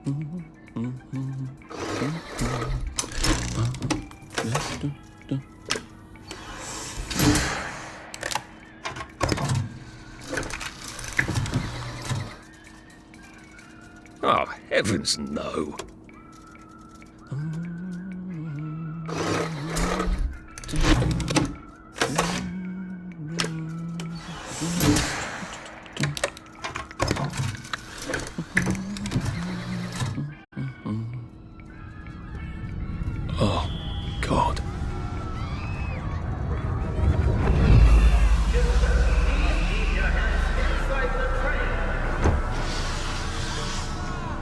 Oh, heavens no. Oh, God.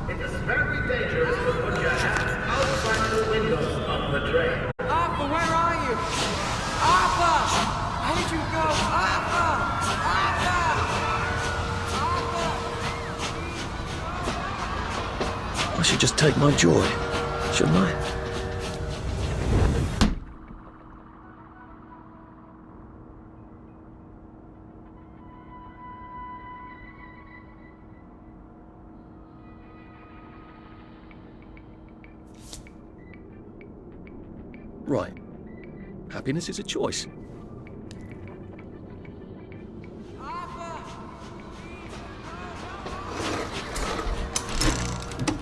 It is very dangerous to put your hands outside the windows of the train. Arthur, where are you? Arthur! Where did you go? Arthur! Arthur! I should just take my joy, shouldn't I? Right. Happiness is a choice.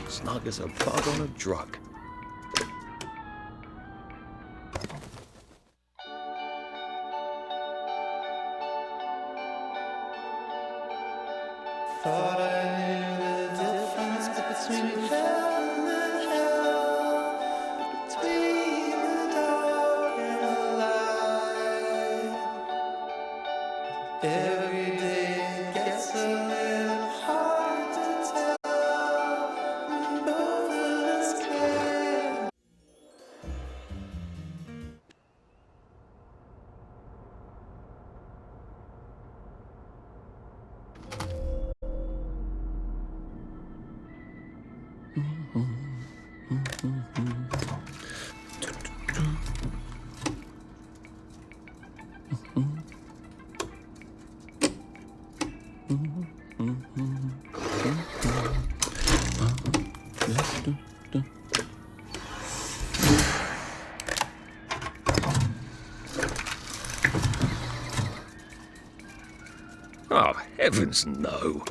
Snug as a bug on a drug. Thought I knew the difference between heaven and hell, between the dark and the light. Every day it gets a little harder to tell, and both of us care. Oh, heavens no.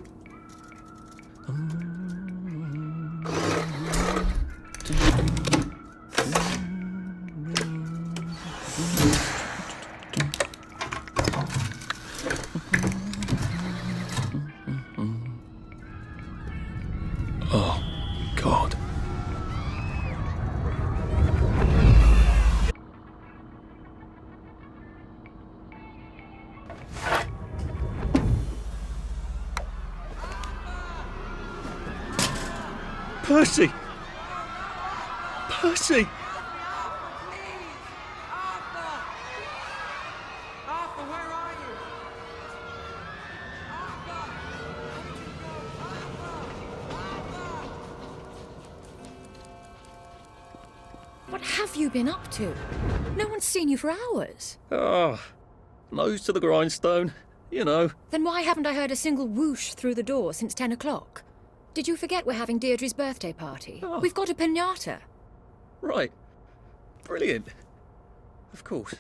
Oh, God. Percy! Percy! Arthur! Arthur, where are you? Arthur! Where did you go? Arthur! What have you been up to? No one's seen you for hours. Ah, nose to the grindstone, you know. Then why haven't I heard a single whoosh through the door since 10 o'clock? Did you forget we're having Deirdre's birthday party? Oh. We've got a piñata. Right. Brilliant. Of course.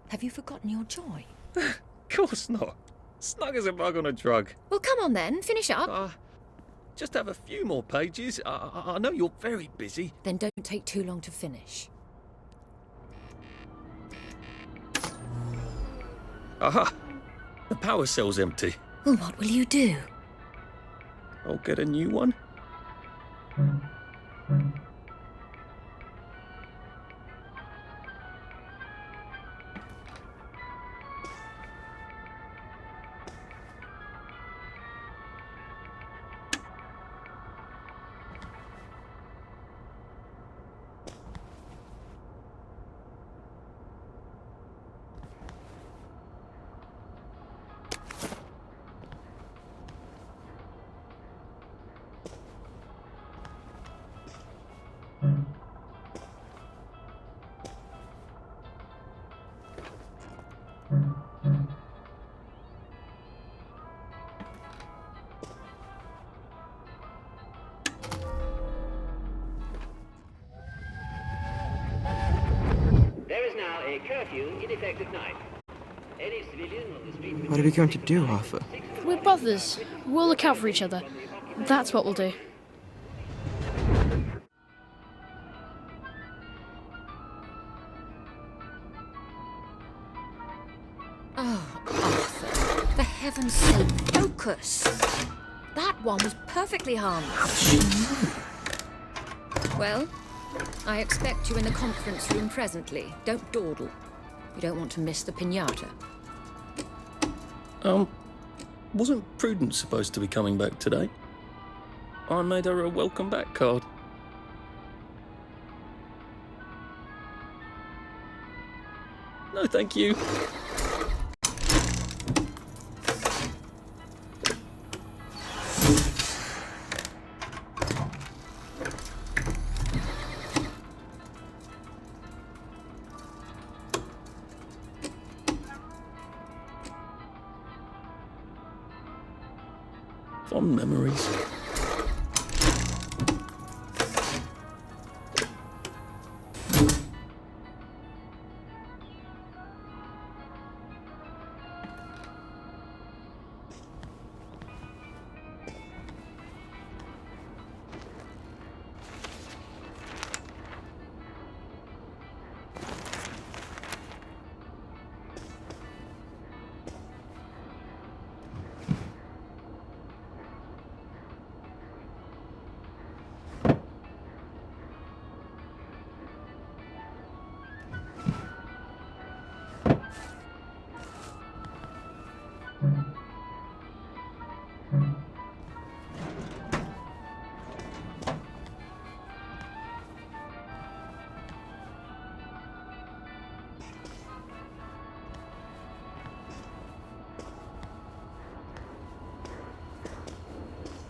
Have you forgotten your joy? Of course not. Snug as a bug on a drug. Well, come on then, finish up. Just have a few more pages. I know you're very busy. Then don't take too long to finish. Aha! The power cell's empty. Well, what will you do? I'll get a new one. a curfew in effect at night. Any civilian on the street... What are we going to do, Arthur? We're brothers. We'll look out for each other. That's what we'll do. Oh, Arthur, for heaven's sake, focus! That one was perfectly harmless. Well, I expect you in the conference room presently. Don't dawdle. You don't want to miss the piñata. Wasn't Prudence supposed to be coming back today? I made her a welcome back card. No, thank you. Fond memories.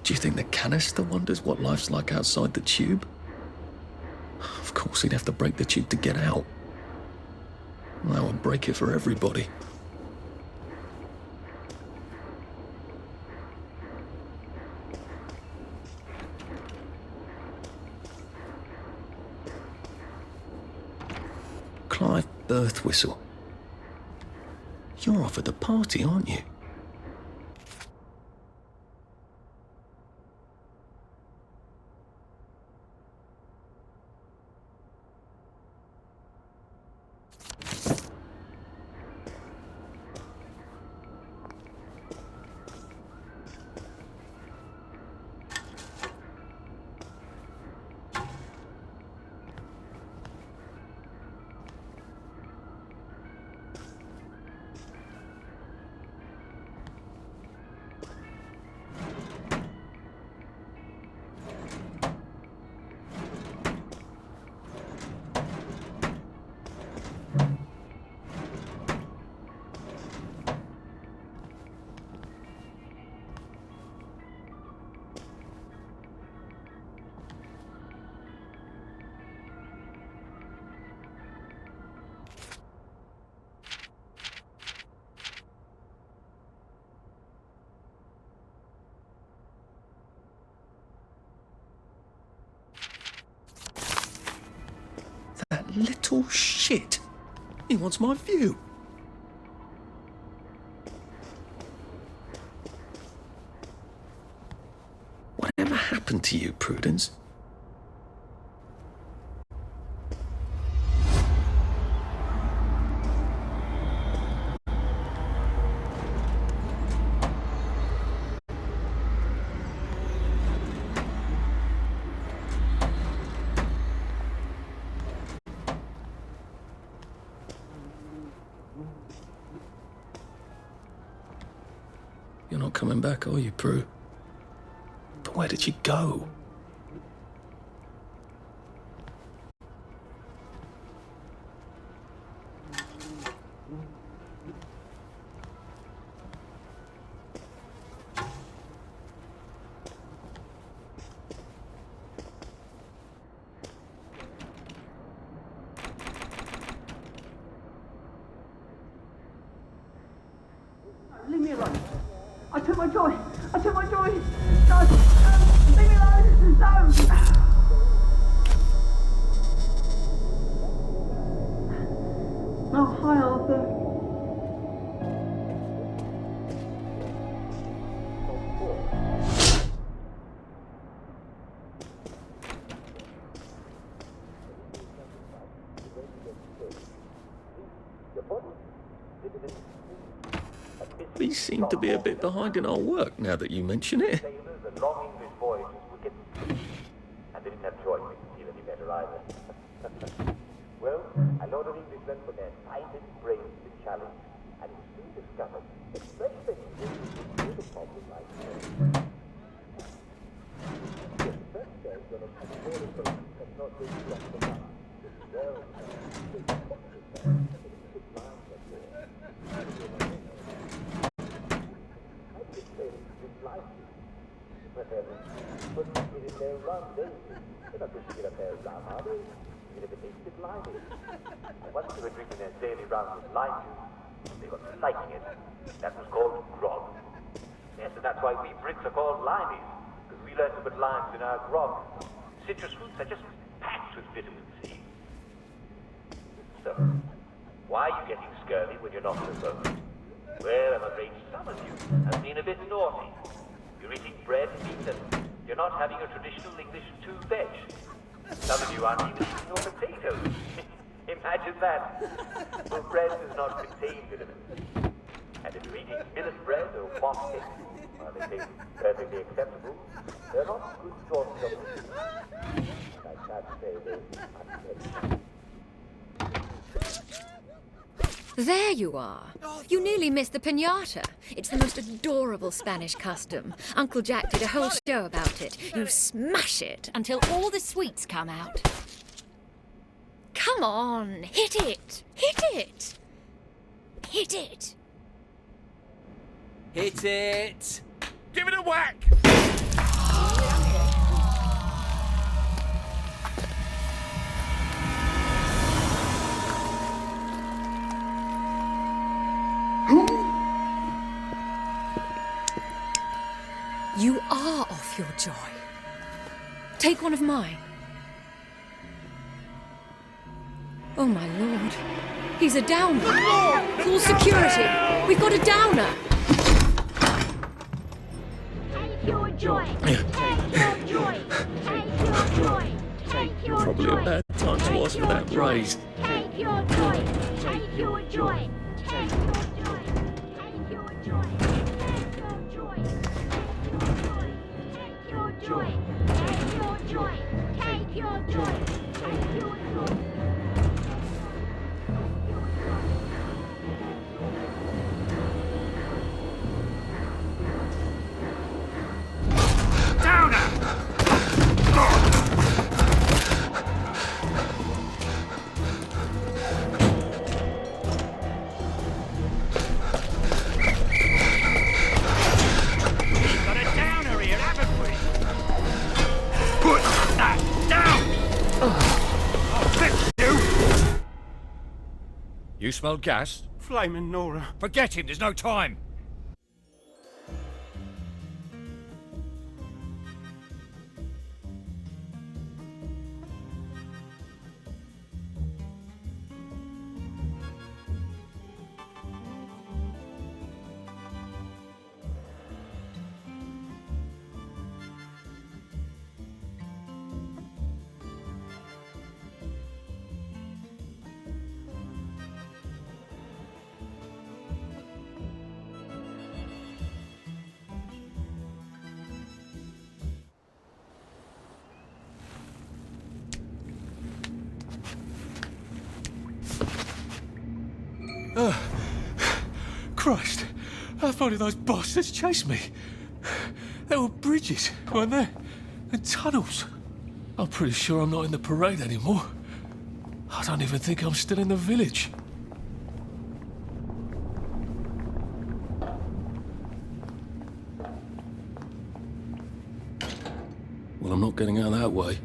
Do you think the canister wonders what life's like outside the tube? Of course, he'd have to break the tube to get out. That would break it for everybody. Clive Birthwhistle. You're off at the party, aren't you? That little shit. He wants my view. Whatever happened to you, Prudence? You're not coming back, are you, Prue? But where did you go? Leave me alone. I took my joy. I took my joy. No, leave me alone. We seem to be a bit behind in our work now that you mention it. Sailors and long English voyages would get and they didn't have choice if to feel any better either. Well, a lot of Englishmen put their scientific brains to the challenge, and it soon discovered that fresh vegetables with a problem like this. The first day, when a border boat has not been blocked the map, the well, they took the sand, and the little lines up there. I just say it's like it. But in their run, they're not just to get a pair of rum, are they? Even if it tastes a bit limey. And once they were drinking their daily round of lime juice, they got to liking it. That was called grog. Yes, and that's why we Brits are called limeys, because we learned to put limes in our grog. Citrus fruits are just packed with vitamin C. So, why are you getting scurvy when you're not on the boat? Well, I'm afraid some of you have been a bit naughty. You're eating bread, meat, and you're not having a traditional English two-veg. Some of you aren't even eating your potatoes. Imagine that. Well, bread does not contain vitamins. And if you're eating millet bread or wheat cake, while they taste perfectly acceptable, they're not good sources of nutrition. And I can't say they're unhealthy. There you are. You nearly missed the piñata. It's the most adorable Spanish custom. Uncle Jack did a whole show about it. You smash it until all the sweets come out. Come on, hit it! Hit it! Hit it! Hit it! Give it a whack! You are off your joy. Take one of mine. Oh, my lord. He's a downer. Call security. We've got a downer. Take your joy. Take your joy. Take your joy. Take your Probably joy. a bad time to ask for that raise. Take your joy. Take your joy. Take your joy. Take your joy. Take your joy. Take your joy. Take your joy. Take your joy. Take your joy. You smell gas? Flaming Nora. Forget him, there's no time. Christ, how far did those bastards chase me? There were bridges, weren't there? And tunnels. I'm pretty sure I'm not in the parade anymore. I don't even think I'm still in the village. Well, I'm not getting out that way.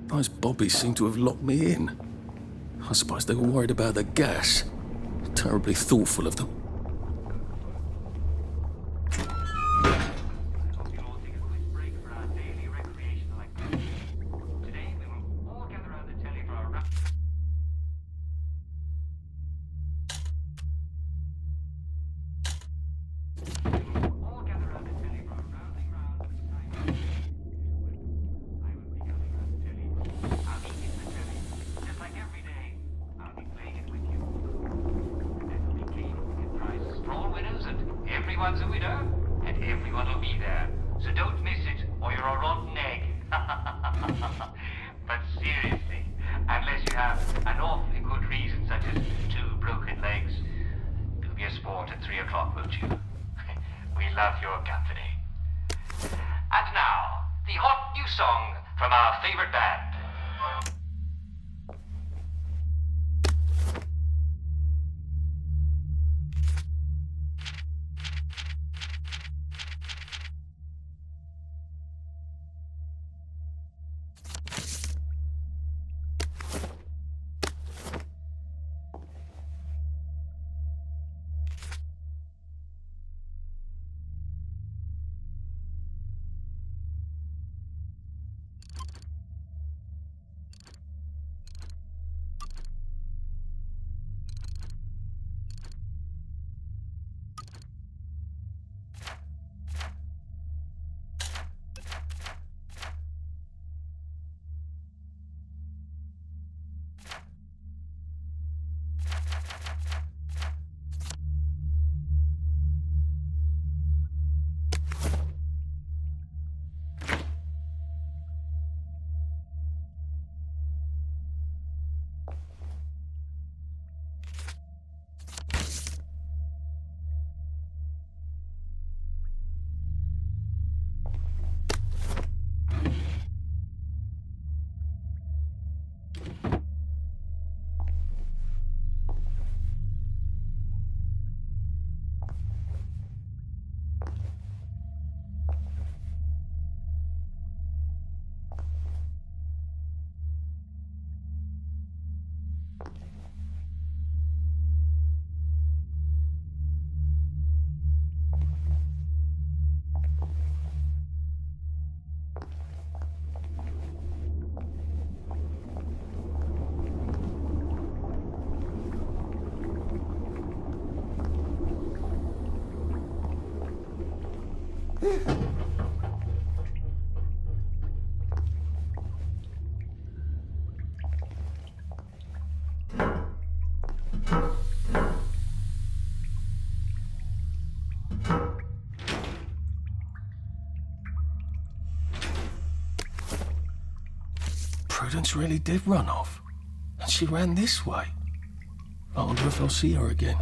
Those bobbies seem to have locked me in. I suppose they were worried about the gas. Terribly thoughtful of them. love your company. And now, the hot new song from our favorite band. Prudence really did run off. And she ran this way. I wonder if I'll see her again.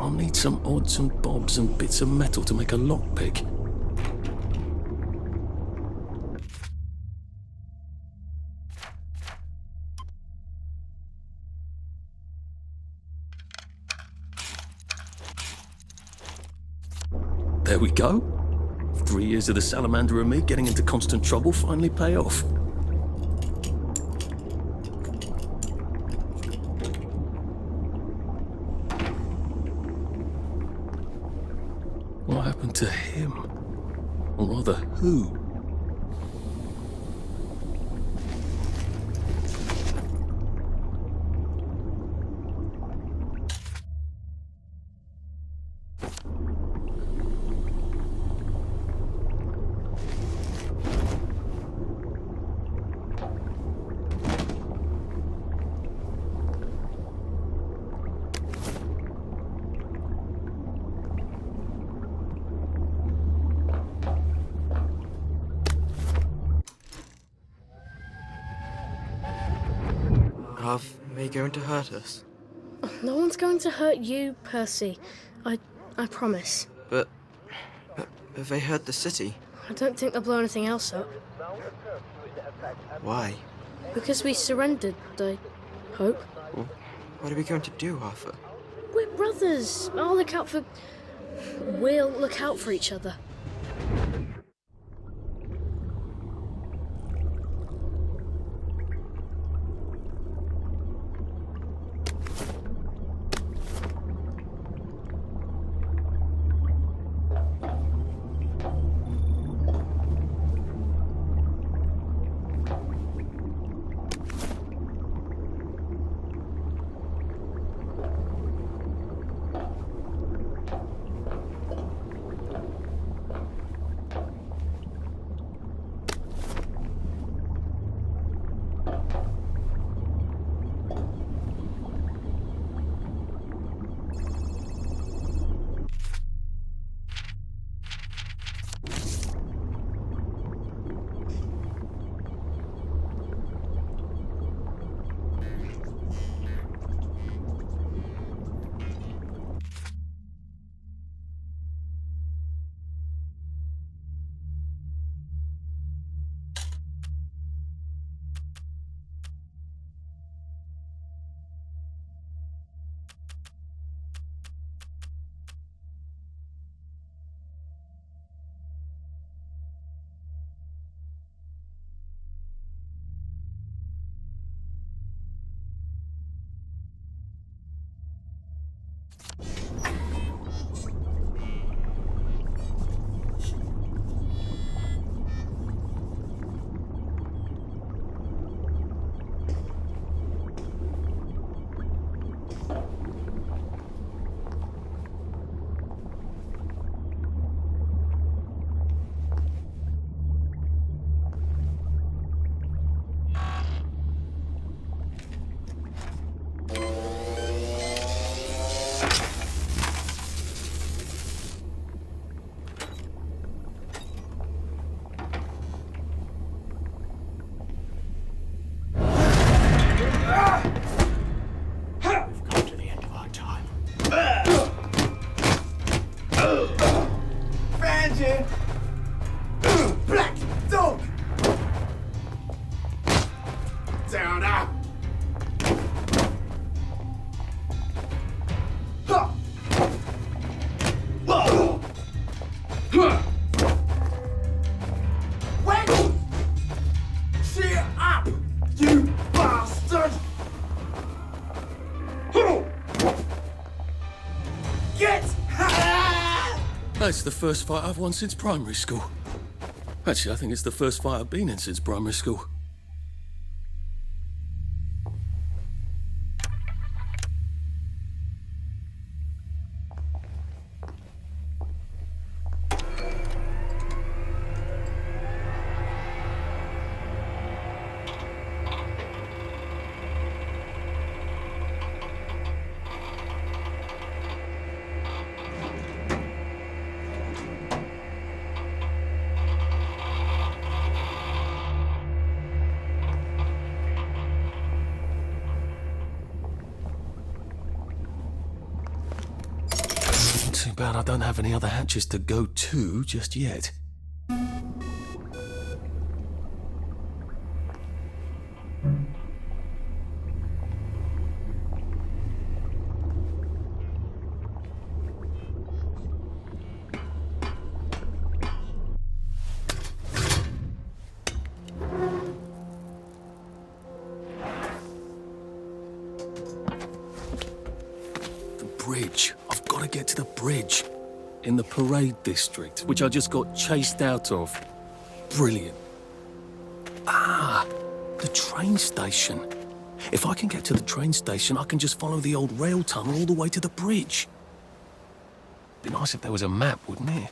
I'll need some odds and bobs and bits of metal to make a lockpick. There we go. 3 years of the salamander and me getting into constant trouble finally pay off. What happened to him? Or rather, who? Are they going to hurt us? No one's going to hurt you, Percy. I promise. But have they hurt the city? I don't think they'll blow anything else up. Why? Because we surrendered, I hope. Well, what are we going to do, Arthur? We're brothers. We'll look out for each other. Black dog! Down up! Wait! Cheer up, you bastard! Get! That's the first fight I've won since primary school. Actually, I think it's the first fight I've been in since primary school. Too bad I don't have any other hatches to go to just yet. Bridge. I've got to get to the bridge. In the parade district, which I just got chased out of. Brilliant. Ah, the train station. If I can get to the train station, I can just follow the old rail tunnel all the way to the bridge. Be nice if there was a map, wouldn't it?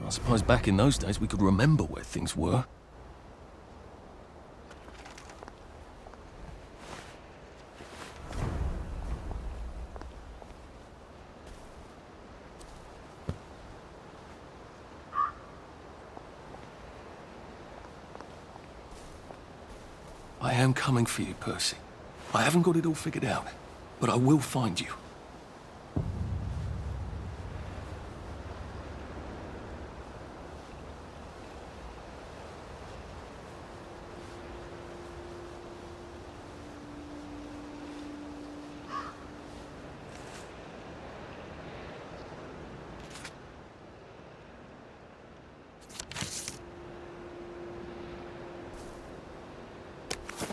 I suppose back in those days we could remember where things were. I am coming for you, Percy. I haven't got it all figured out, but I will find you.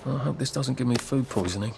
I hope this doesn't give me food poisoning.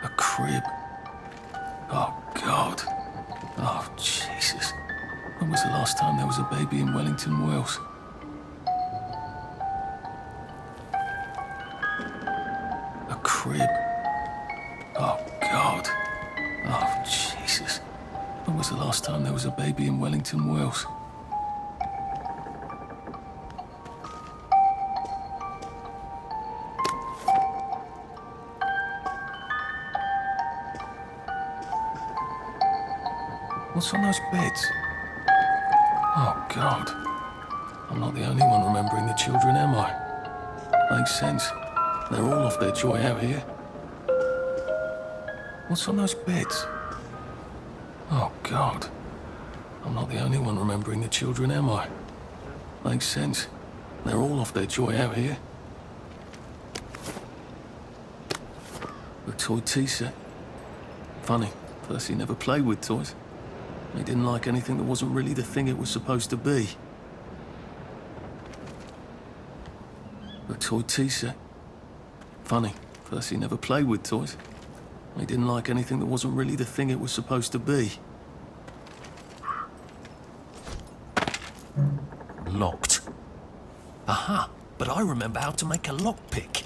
A crib. Oh, God. Oh, Jesus. When was the last time there was a baby in Wellington, Wales? A crib. Oh, God. Oh, Jesus. When was the last time there was a baby in Wellington, Wales? What's on those beds? Oh, God. I'm not the only one remembering the children, am I? Makes sense. They're all off their joy out here. What's on those beds? Oh, God. I'm not the only one remembering the children, am I? Makes sense. They're all off their joy out here. The toy tea set. Funny, Percy never played with toys. He didn't like anything that wasn't really the thing it was supposed to be. The toy tea set. Funny, Percy never played with toys. He didn't like anything that wasn't really the thing it was supposed to be. Locked. Aha, but I remember how to make a lockpick.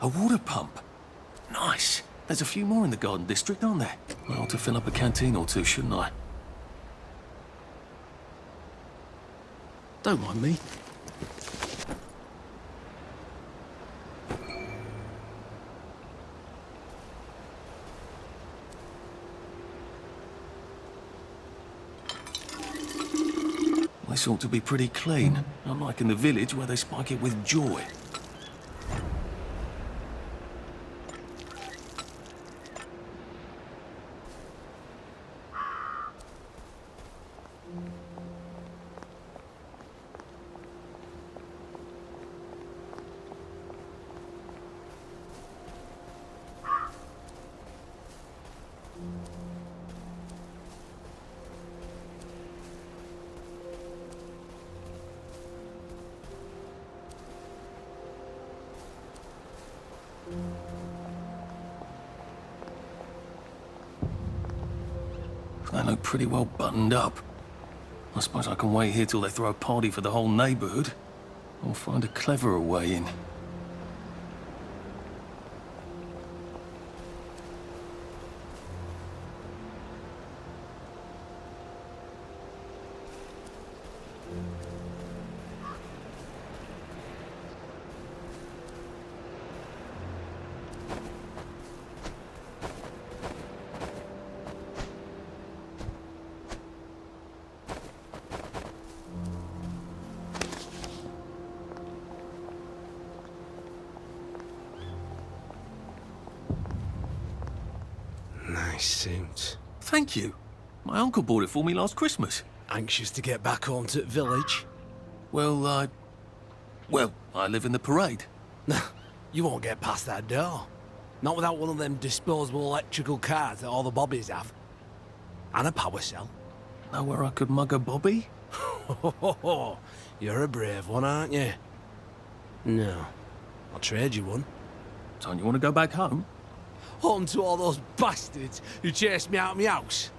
A water pump. Nice. There's a few more in the Garden District, aren't there? I ought to fill up a canteen or two, shouldn't I? Don't mind me. This ought to be pretty clean, unlike in the village where they spike it with joy. They look pretty well buttoned up. I suppose I can wait here till they throw a party for the whole neighborhood, or find a cleverer way in. Nice suit. Thank you. My uncle bought it for me last Christmas. Anxious to get back home to the village? Well, I live in the parade. You won't get past that door. Not without one of them disposable electrical cars that all the bobbies have. And a power cell. Know where I could mug a bobby? You're a brave one, aren't you? No. I'll trade you one. Don't you want to go back home? Home to all those bastards who chased me out of my house.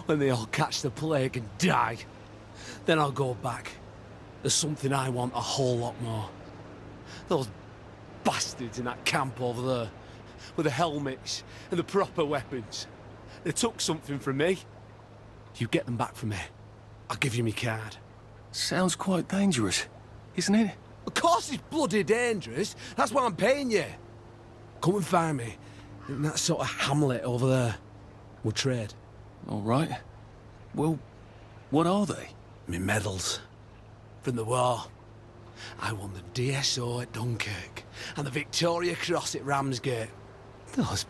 When they all catch the plague and die, then I'll go back. There's something I want a whole lot more. Those bastards in that camp over there, with the helmets and the proper weapons. They took something from me. You get them back from me, I'll give you my card. Sounds quite dangerous, isn't it? Of course it's bloody dangerous. That's why I'm paying you. Come and find me in that sort of hamlet over there. We'll trade. All right. Well, what are they? Me medals. From the war. I won the DSO at Dunkirk and the Victoria Cross at Ramsgate. Those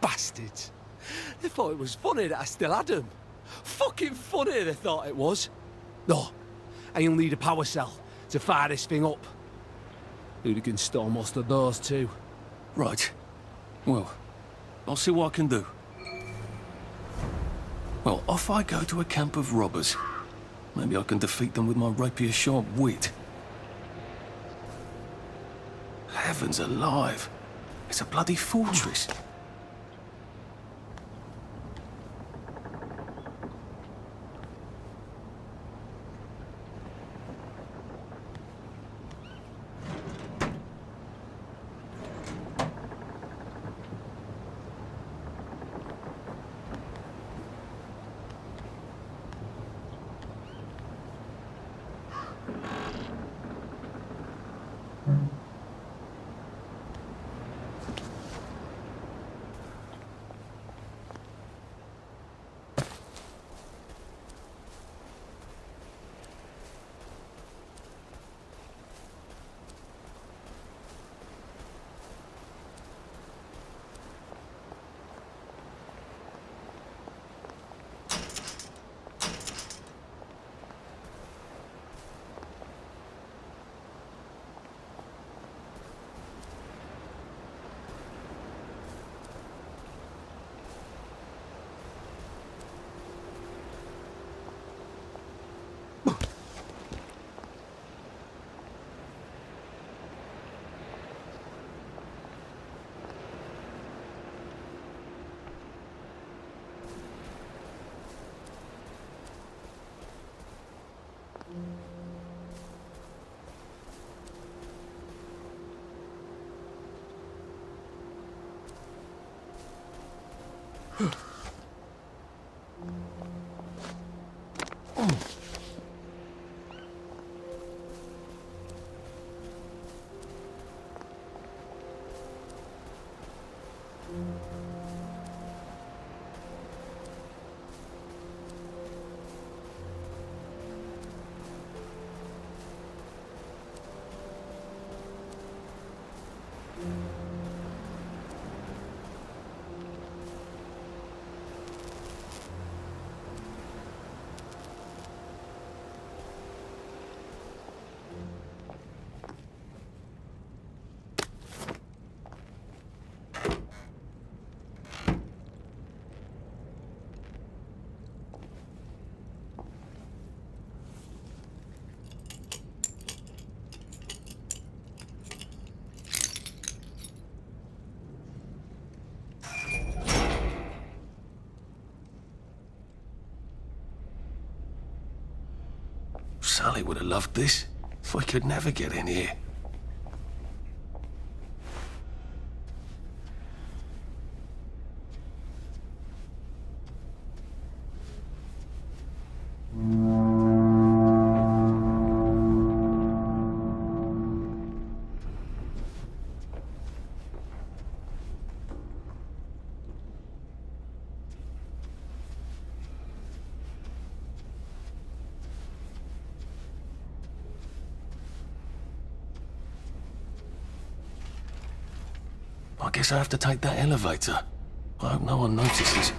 bastards. They thought it was funny that I still had them. Fucking funny they thought it was. No, I'll need a power cell to fire this thing up. Hooligans stole most of those too. Right. Well, I'll see what I can do. Well, off I go to a camp of robbers. Maybe I can defeat them with my rapier-sharp wit. Heavens alive. It's a bloody fortress. Sally would have loved this. We could never get in here. I guess I have to take that elevator. I hope no one notices.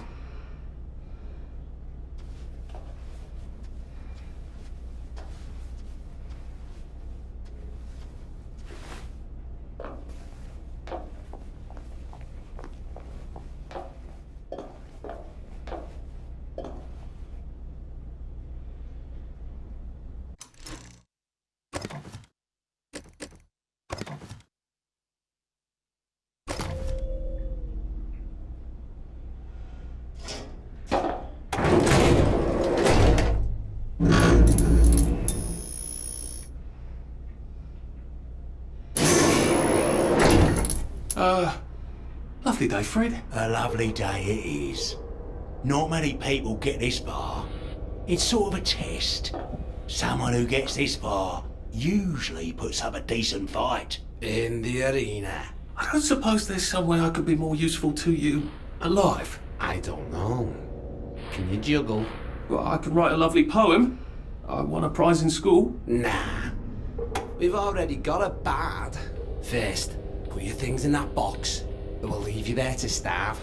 Lovely day, Fred. A lovely day it is. Not many people get this far. It's sort of a test. Someone who gets this far usually puts up a decent fight. In the arena. I don't suppose there's some way I could be more useful to you alive. I don't know. Can you juggle? Well, I could write a lovely poem. I won a prize in school. Nah. We've already got a bard. First, put your things in that box. It will leave you there to starve.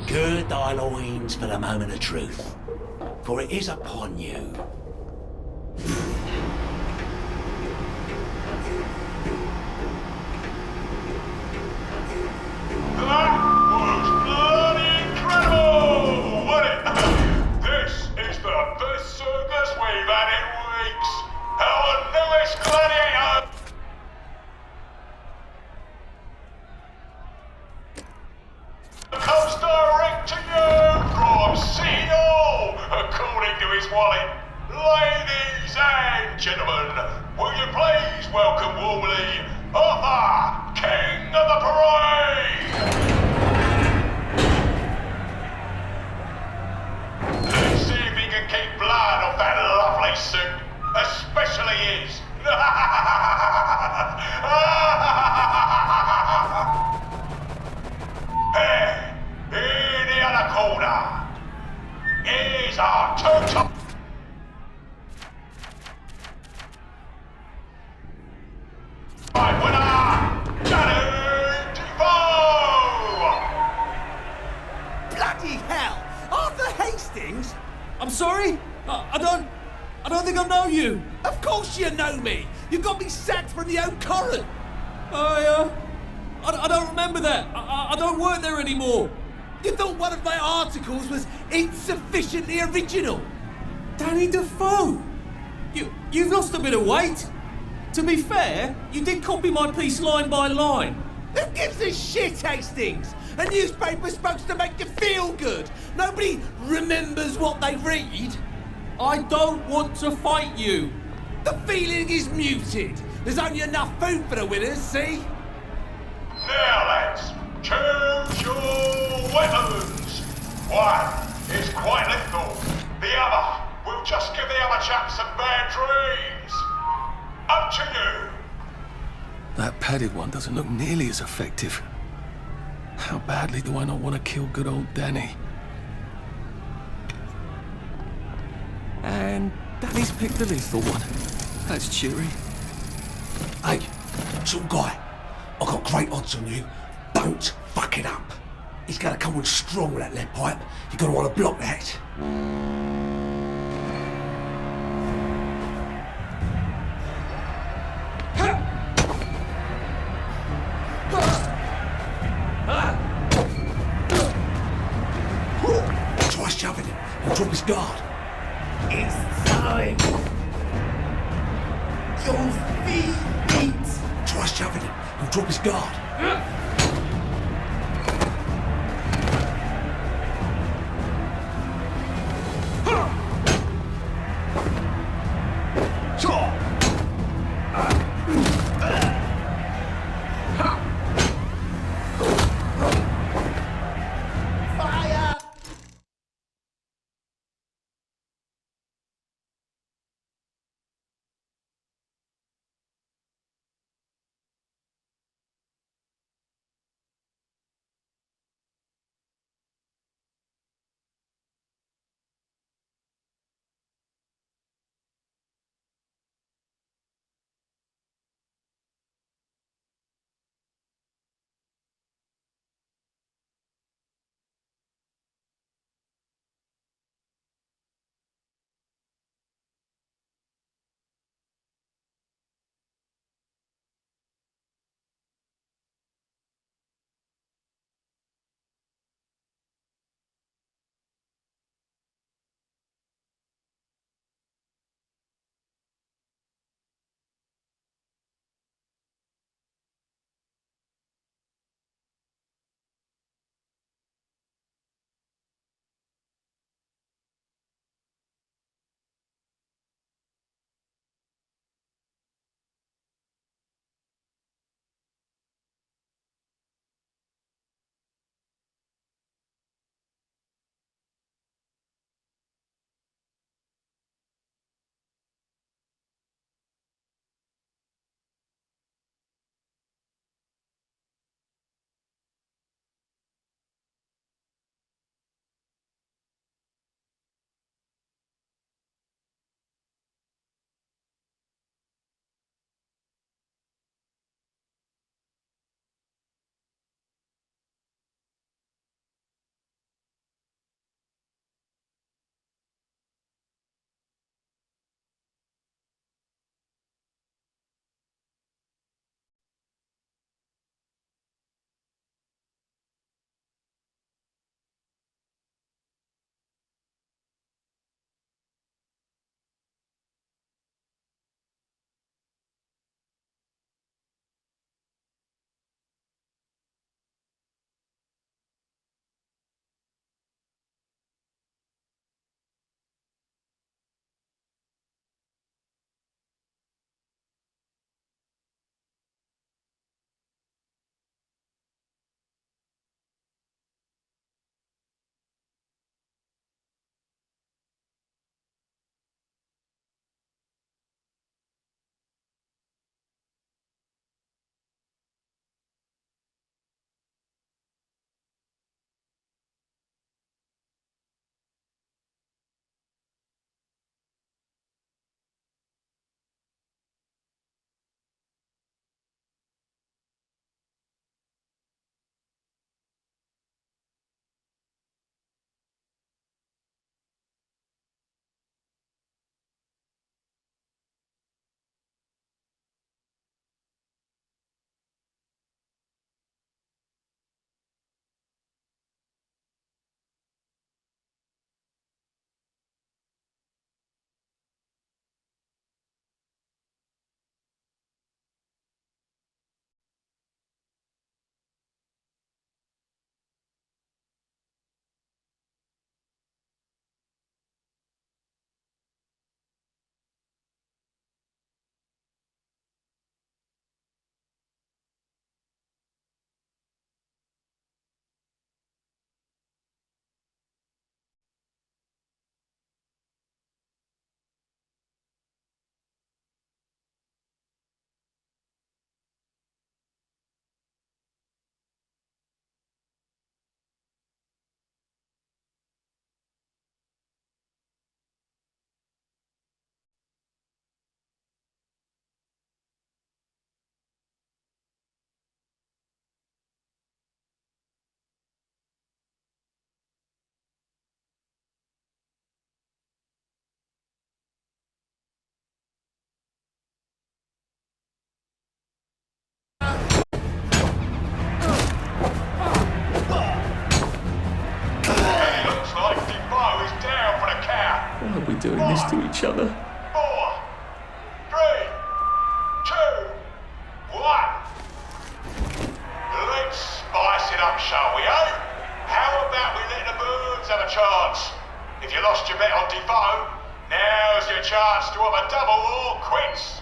Gird thy loins for the moment of truth, for it is upon you. That was bloody incredible, wasn't it? This is the best circus we've had in weeks. Our newest gladiator. Comes direct to you from City Hall, according to his wallet. Ladies and gentlemen, will you please welcome warmly Arthur, King of the Parade! Let's see if he can keep blood off that lovely suit, especially his. Hey, in the other corner, is our two-top winner, Johnny Defoe! Bloody hell! Arthur Hastings? I'm sorry? I don't think I know you. Of course you know me. You got me sacked from the old Current. I don't remember that. I don't work there anymore. You thought one of my articles was insufficiently original? Danny Defoe? You've lost a bit of weight. To be fair, you did copy my piece line by line. Who gives a shit, Hastings? A newspaper's supposed to make you feel good. Nobody remembers what they read. I don't want to fight you. The feeling is muted. There's only enough food for the winners, see? Now, lads, choose your weapons. One is quite lethal. The other will just give the other chap some bad dreams. Up to you. That padded one doesn't look nearly as effective. How badly do I not want to kill good old Danny? And Danny's picked the lethal one. That's cheery. Hey, some guy, I've got great odds on you. Don't fuck it up. He's gonna come on strong with that lead pipe. You're gonna want to block that. Try shoving him. He'll drop his guard. It's time. Your feet. Try shoving him. He'll drop his guard. each other. 4, 3, 2, 1. Let's spice it up, shall we, eh? How about we let the birds have a chance? If you lost your bet on Defoe, now's your chance to have a double or quits.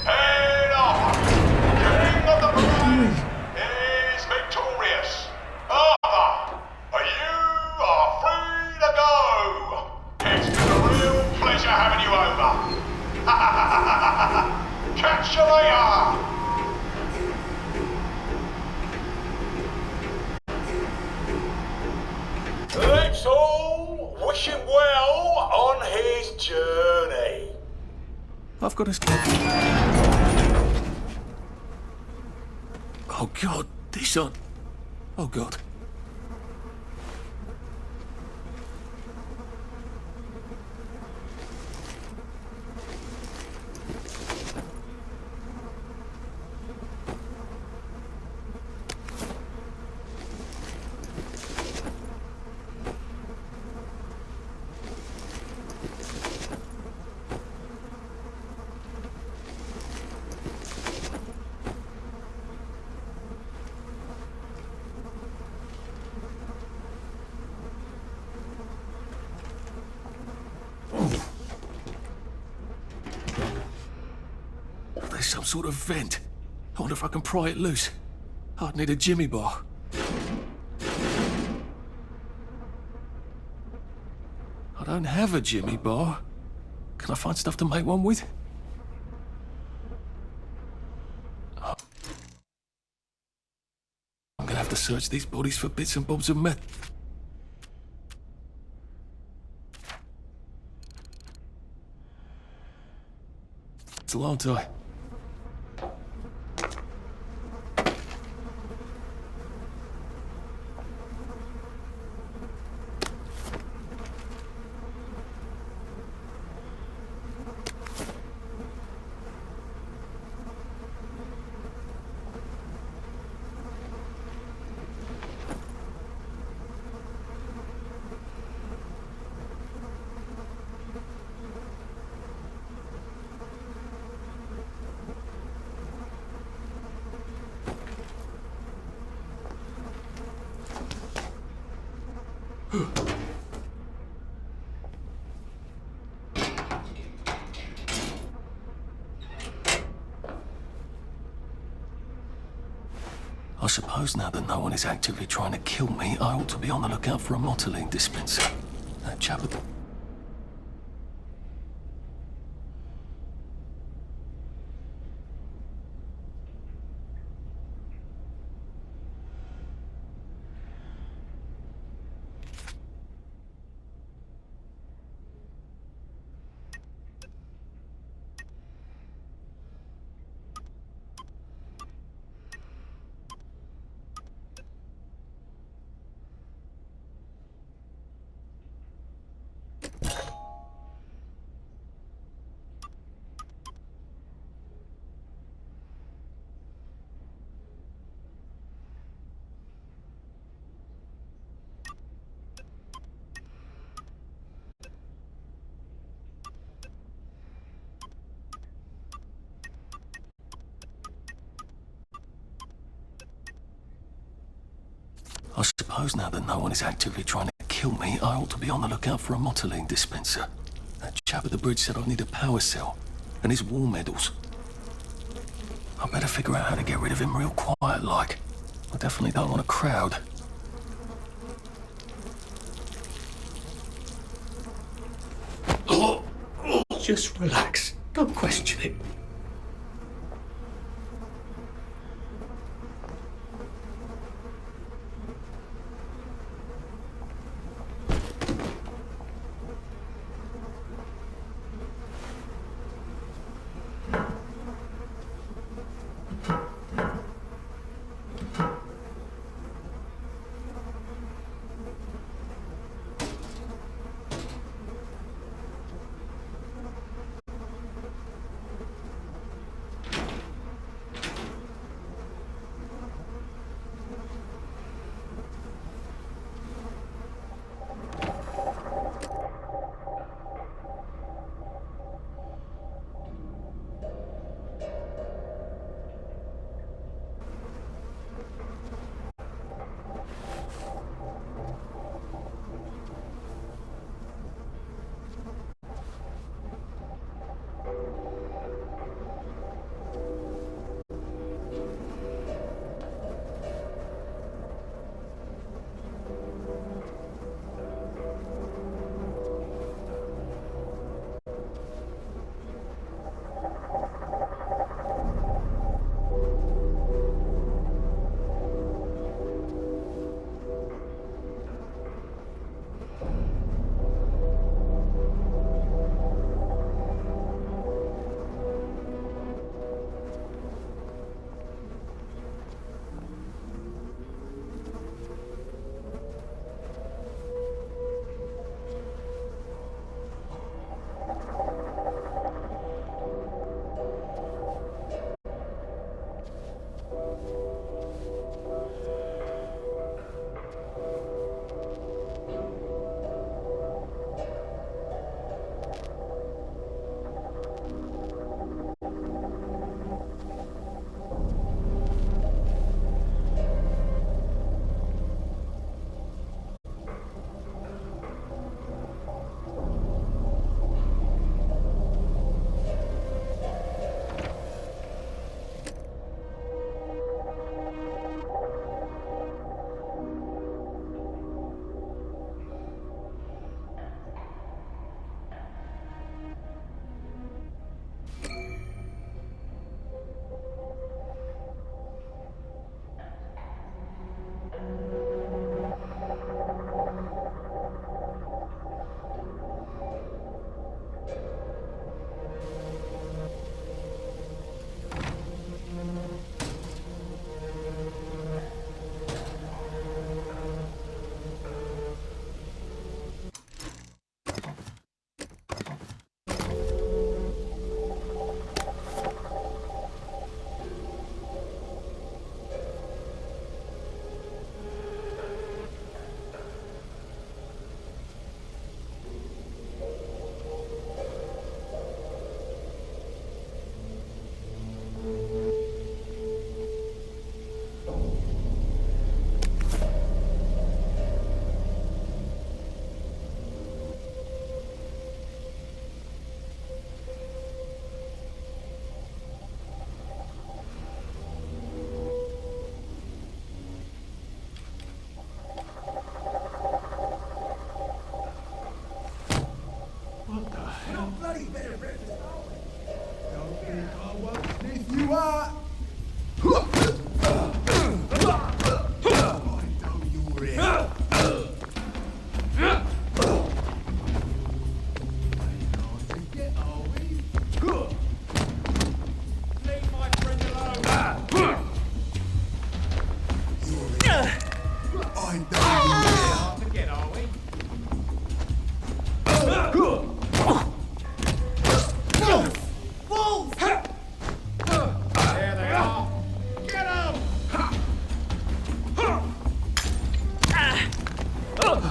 Head off! King of the parade is victorious. Arthur, you are free to go. It's been a real pleasure having you over. Catch you later. Let's all wish him well on his journey. I've got his... Oh God, these aren't... Oh God. There's some sort of vent. I wonder if I can pry it loose. I'd need a jimmy bar. I don't have a jimmy bar. Can I find stuff to make one with? Oh. I'm gonna have to search these bodies for bits and bobs of meth. Still, aren't I? I suppose now that no one is actively trying to kill me, I ought to be on the lookout for a motoline dispenser. That chap at the... I suppose now that no one is actively trying to kill me, I ought to be on the lookout for a motoline dispenser. That chap at the bridge said I need a power cell, and his war medals. I better figure out how to get rid of him real quiet like. I definitely don't want a crowd. Just relax. Don't question it.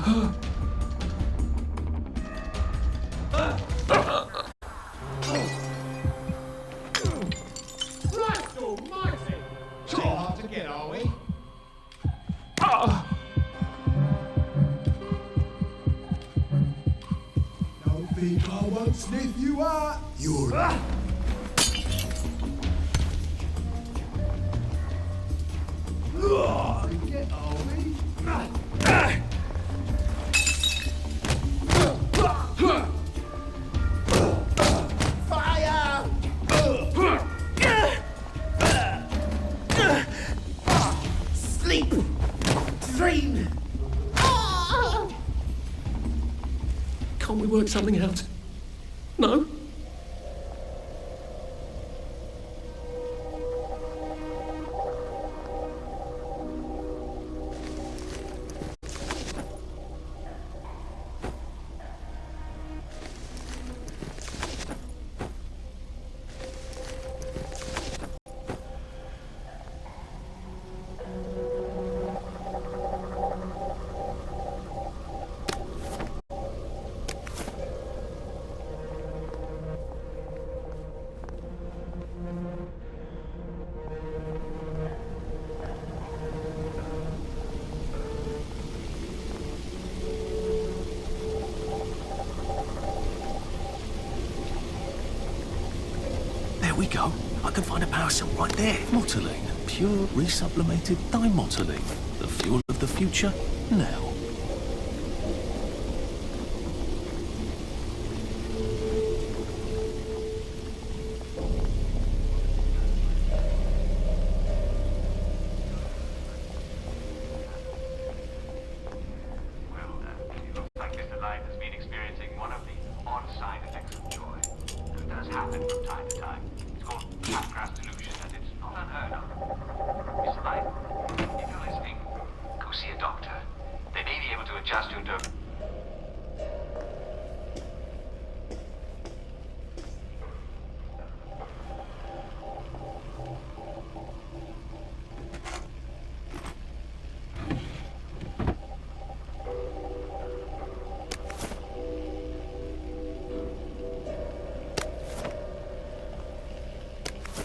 Christ almighty! Too hard to get, are we? Don't think I won't sniff you out. You're Forget, are we? Fire! Sleep! Dream! Can't we work something out? No? There we go. I can find a power cell right there. Motoline. Pure resublimated dimotoline. The fuel of the future, now. Well, it looks like Mr. Light has been experiencing one of the odd side effects of joy. It does happen from time to time. It's called half-craft delusion, and it's not unheard of. Mr. Light, if you're listening, go see a doctor. They may be able to adjust your dose.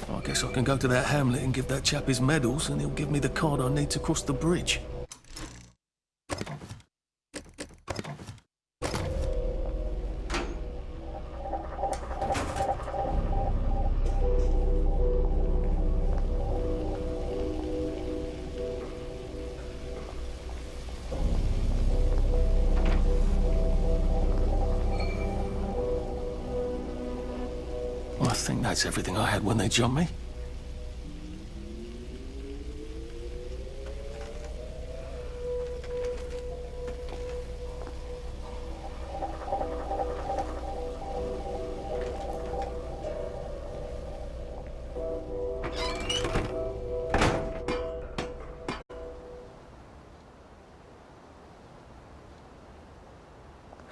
I guess I can go to that hamlet and give that chap his medals, and he'll give me the card I need to cross the bridge. I think that's everything I had when they jumped me.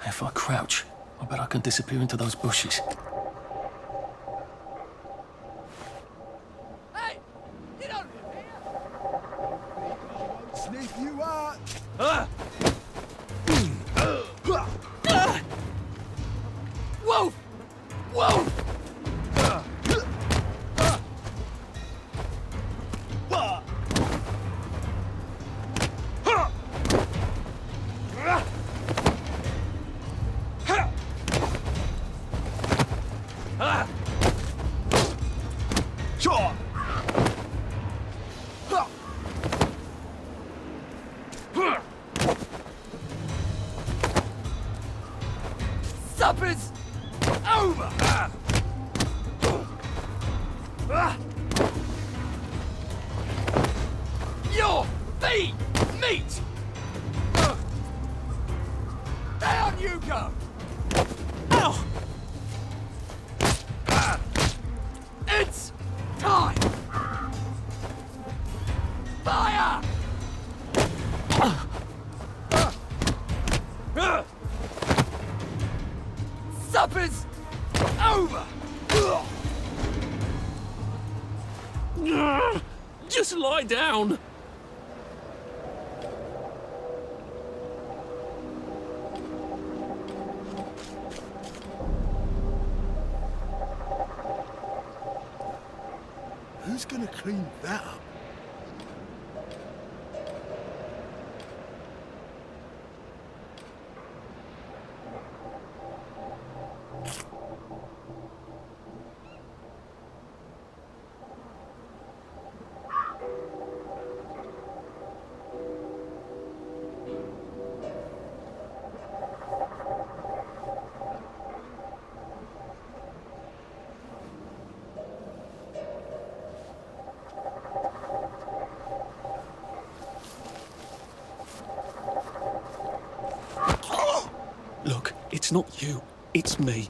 If I crouch, I bet I can disappear into those bushes. Hey! You don't live here! Sniff you out. Wolf! Wolf! Sure. Supper's over! Your feet meet! Down you go! Ow! It's time! Fire! Supper's over! Just lie down. Who's gonna clean that up? Look, it's not you, it's me.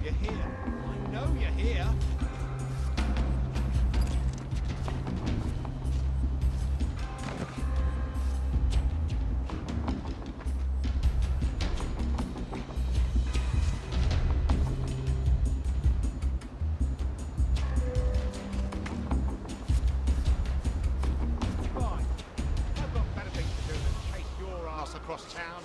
You're here. I know you're here. Fine. I've got better things to do than chase your ass across town.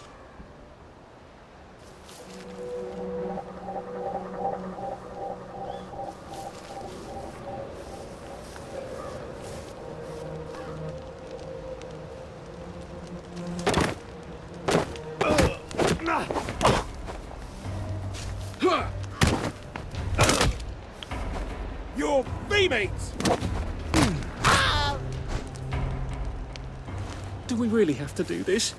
Your B-mates! Do we really have to do this?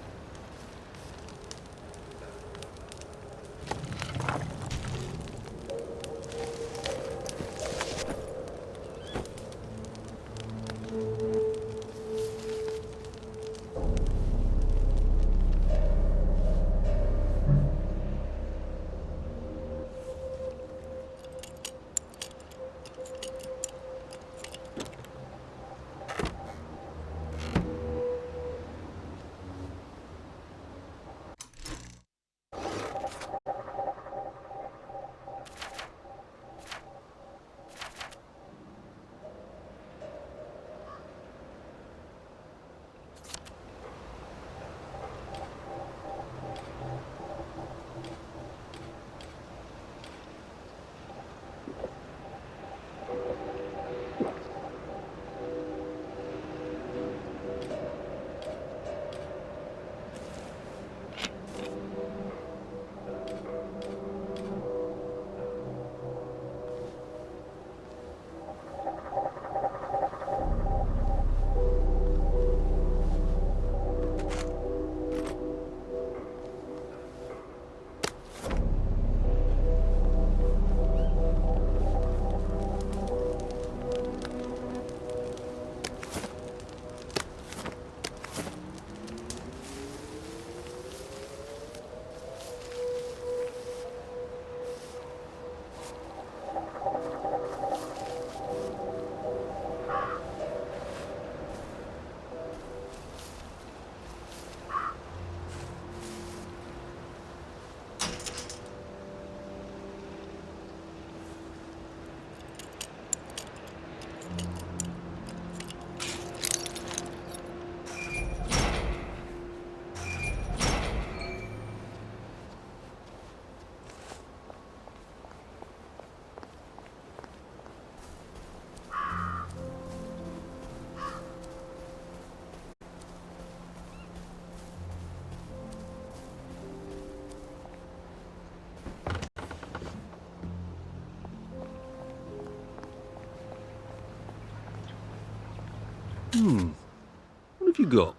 What have you got?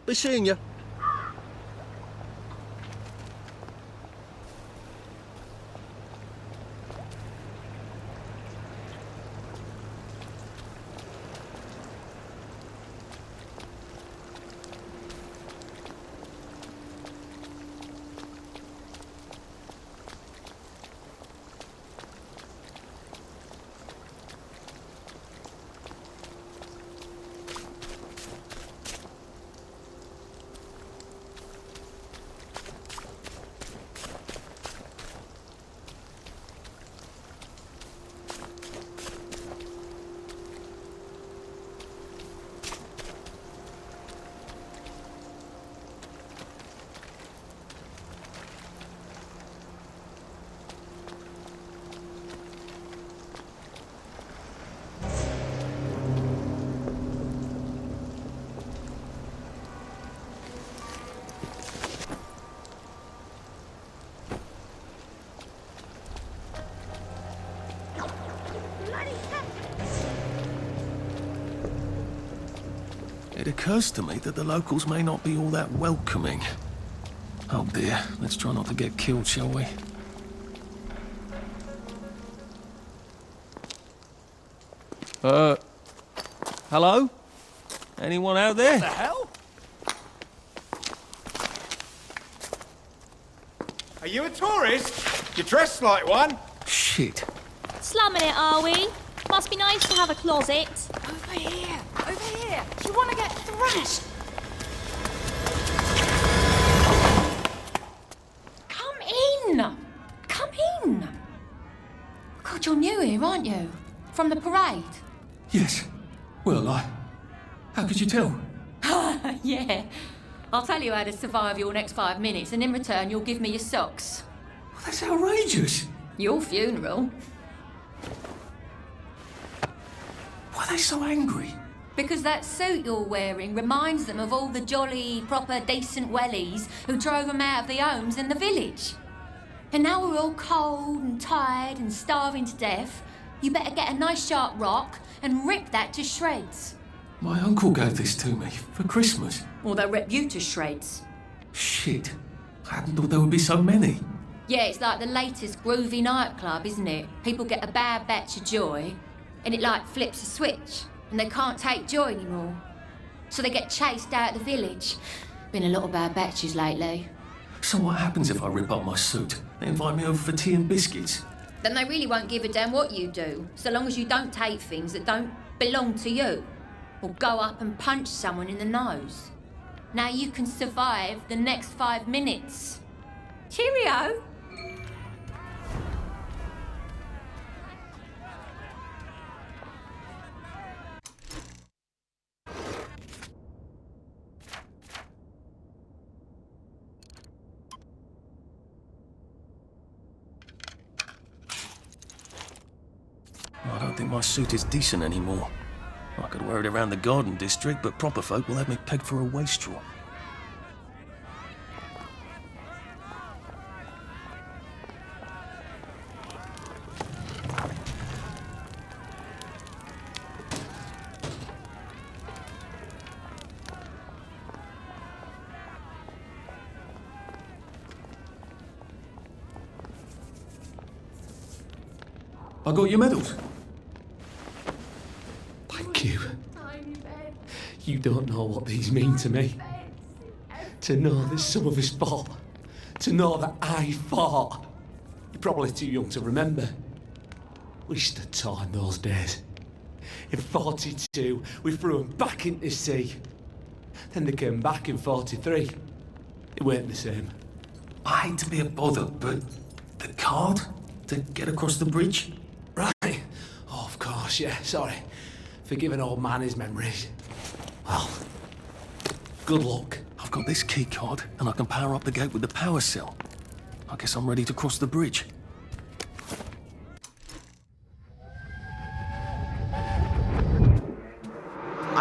Be seeing you. It occurs to me that the locals may not be all that welcoming. Oh dear, let's try not to get killed, shall we? Hello? Anyone out there? What the hell? Are you a tourist? You dress like one. Shit. Slumming it, are we? Must be nice to have a closet. Over here! Over here! Do you want to get thrashed? Come in! Come in! God, you're new here, aren't you? From the parade? Yes. Well, how could you tell? Yeah. I'll tell you how to survive your next 5 minutes, and in return, you'll give me your socks. Well, that's outrageous. Your funeral. Why are they so angry? Because that suit you're wearing reminds them of all the jolly, proper, decent wellies who drove them out of their homes in the village. And now we're all cold and tired and starving to death. You better get a nice sharp rock and rip that to shreds. My uncle gave this to me for Christmas. Or they'll rip you to shreds. Shit. I hadn't thought there would be so many. Yeah, it's like the latest groovy nightclub, isn't it? People get a bad batch of joy, and it like flips a switch, and they can't take joy anymore. So they get chased out of the village. Been a lot of bad batches lately. So what happens if I rip up my suit? They invite me over for tea and biscuits. Then they really won't give a damn what you do, so long as you don't take things that don't belong to you. Or go up and punch someone in the nose. Now you can survive the next 5 minutes. Cheerio! I don't think my suit is decent anymore. I could wear it around the garden district, but proper folk will have me pegged for a wastrel. I got your medals. Thank you. You don't know what these mean to me. To know that some of us fought. To know that I fought. You're probably too young to remember. We stood tall in those days. In 42, we threw them back into the sea. Then they came back in 43. It weren't the same. I hate to be a bother, but the card to get across the bridge? Right. Oh, of course, yeah, sorry. Forgive an old man his memories. Well, good luck. I've got this key card, and I can power up the gate with the power cell. I guess I'm ready to cross the bridge.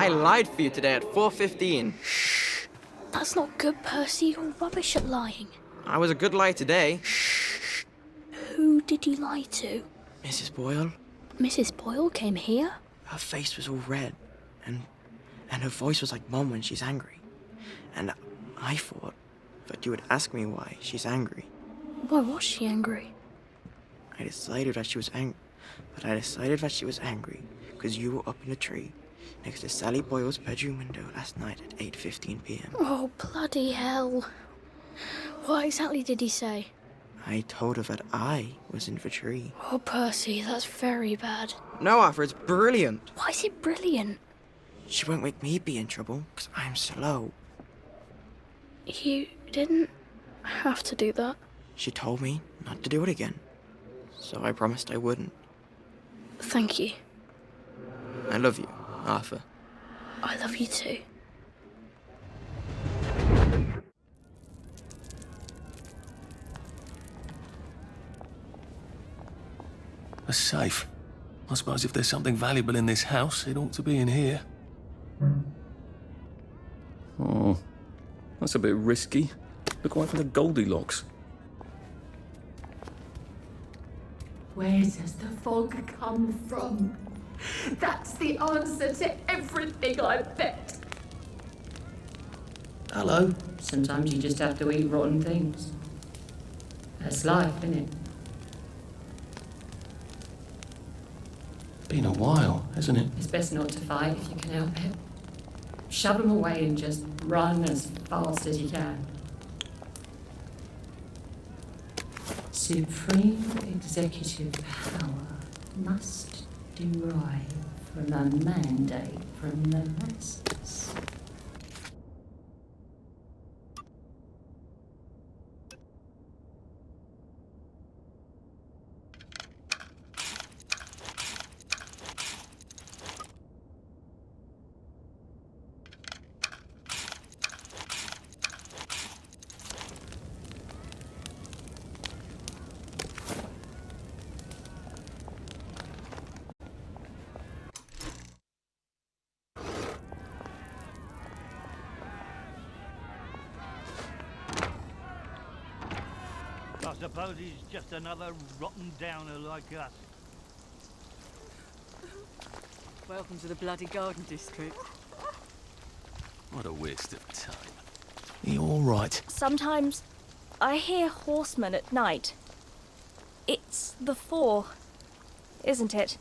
I lied for you today at 4:15. That's not good, Percy. You're rubbish at lying. I was a good liar today. Who did you lie to? Mrs. Boyle, Mrs. Boyle came here? her face was all red, and her voice was like Mom when she's angry. And I thought that you would ask me why she's angry. Why was she angry? I decided that she was angry because you were up in a tree next to Sally Boyle's bedroom window last night at 8:15 p.m. Oh, bloody hell. What exactly did he say? I told her that I was in the tree. Oh, Percy, that's very bad. No, Arthur, it's brilliant. Why is it brilliant? She won't make me be in trouble because I'm slow. You didn't have to do that. She told me not to do it again, so I promised I wouldn't. Thank you. I love you, Arthur. I love you too. A safe. I suppose if there's something valuable in this house, it ought to be in here. Oh, that's a bit risky. Look out for the Goldilocks. Where does the fog come from? That's the answer to everything, I bet. Hello. Sometimes you just have to eat rotten things. That's life, isn't it? Been a while, hasn't it? It's best not to fight if you can help it. Shove them away and just run as fast as you can. Supreme executive power must derive from a mandate from the masses. I suppose he's just another rotten downer like us. Welcome to the bloody garden district. What a waste of time. Are you all right? Sometimes I hear horsemen at night. It's the Four, isn't it?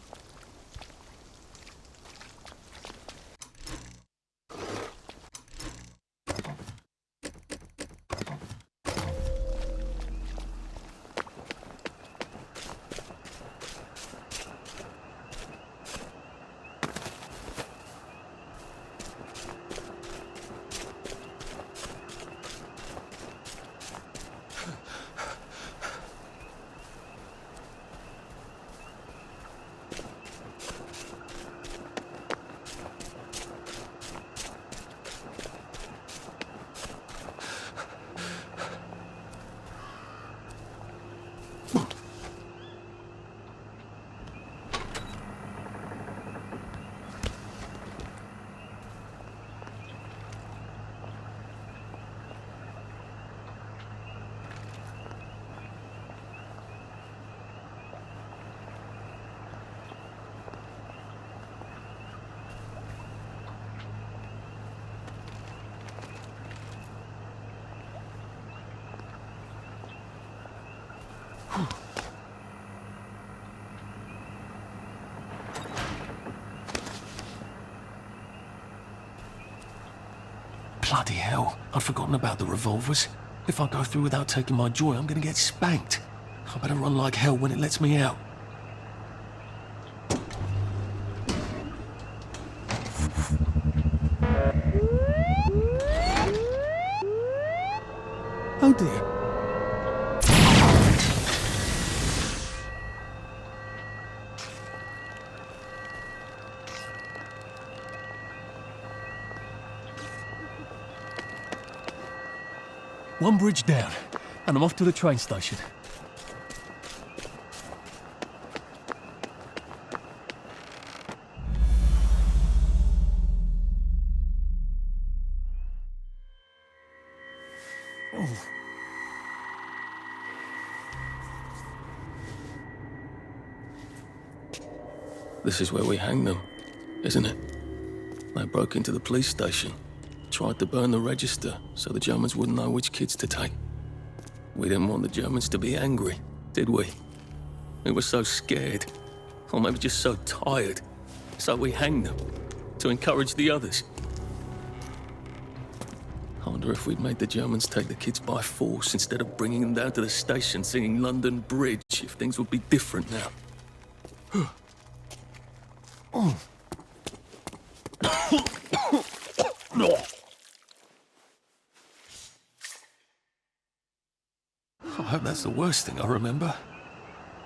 Bloody hell, I'd forgotten about the revolvers. If I go through without taking my joy, I'm gonna get spanked. I better run like hell when it lets me out. Oh dear. One bridge down, and I'm off to the train station. This is where we hang them, isn't it? They broke into the police station, tried to burn the register so the Germans wouldn't know which kids to take. We didn't want the Germans to be angry, did we? We were so scared, or maybe just so tired, so we hanged them to encourage the others. I wonder if we'd made the Germans take the kids by force instead of bringing them down to the station singing London Bridge, if things would be different now. I hope that's the worst thing I remember.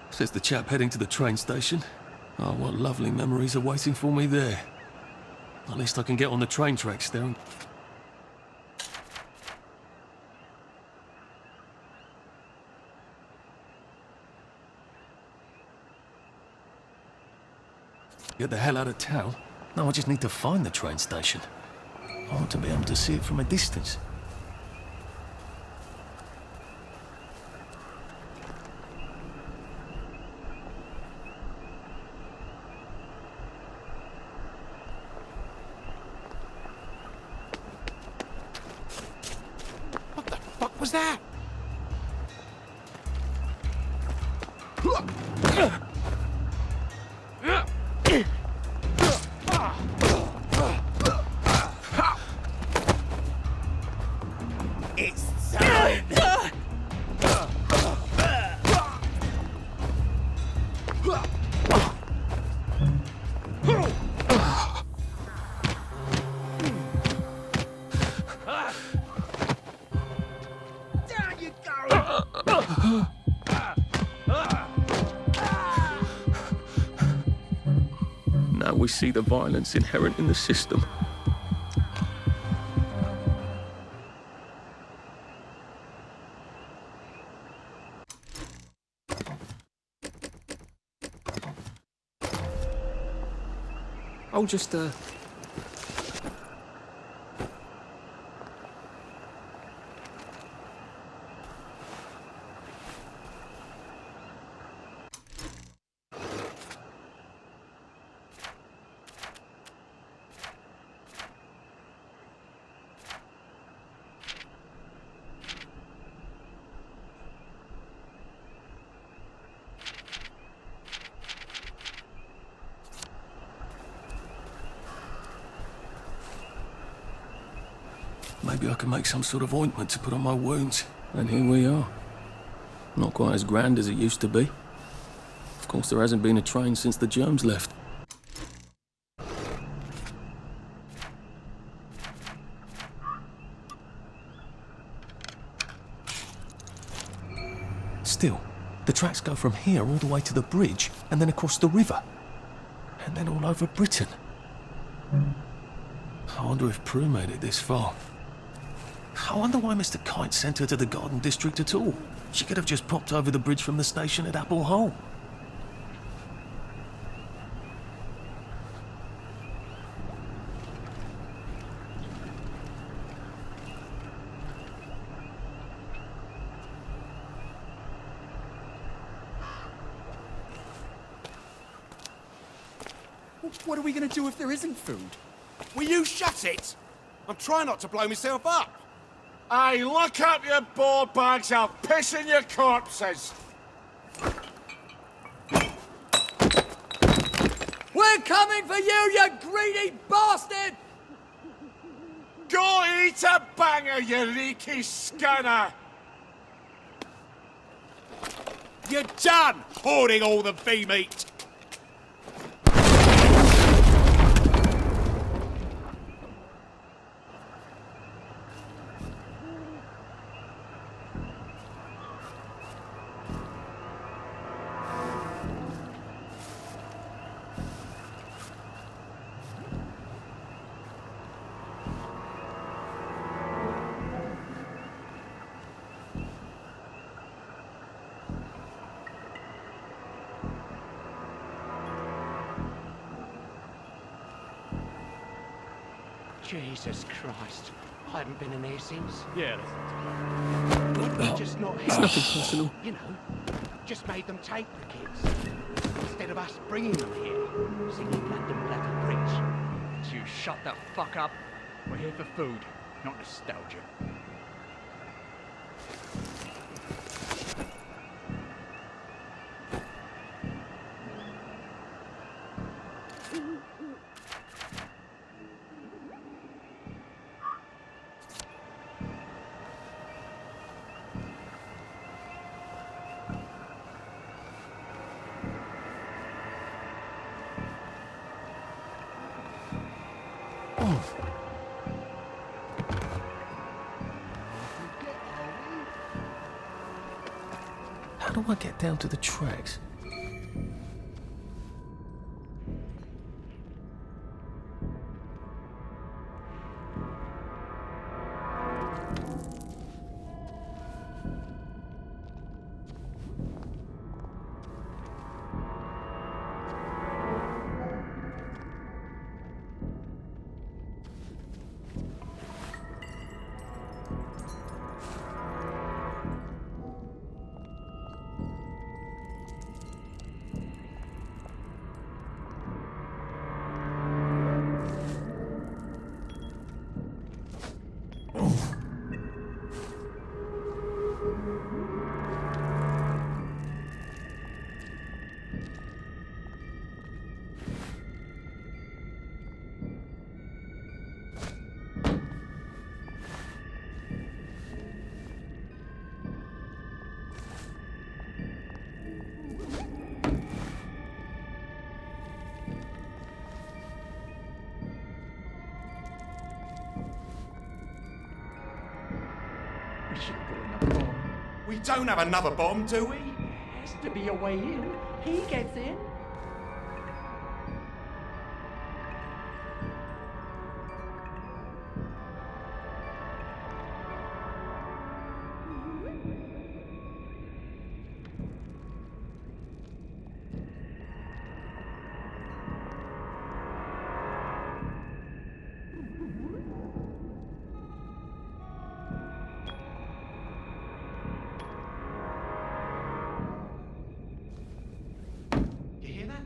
Says the chap heading to the train station. Oh, what lovely memories are waiting for me there. At least I can get on the train tracks there and... get the hell out of town? No, I just need to find the train station. I want to be able to see it from a distance. What was that? It's time! Down you go! Now we see the violence inherent in the system. I'll just, maybe I can make some sort of ointment to put on my wounds. And here we are. Not quite as grand as it used to be. Of course, there hasn't been a train since the germs left. Still, the tracks go from here all the way to the bridge, and then across the river. And then all over Britain. I wonder if Prue made it this far. I wonder why Mr. Kite sent her to the Garden District at all. She could have just popped over the bridge from the station at Apple Hole. What are we going to do if there isn't food? Will you shut it? I'm trying not to blow myself up. Hey, look up your board bags, I'll piss in your corpses. We're coming for you, you greedy bastard! Go eat a banger, you leaky scunner! You're done hoarding all the bee meat. Jesus Christ. I hadn't been in here since. Yeah, Just not It's here. nothing personal. You know, just made them take the kids. Instead of us bringing them here, singing London Black and Bridge. You shut the fuck up. We're here for food, not nostalgia. How do I get down to the tracks? We should have brought another bomb. We don't have another bomb, do we? Has to be a way in. He gets in. You hear that?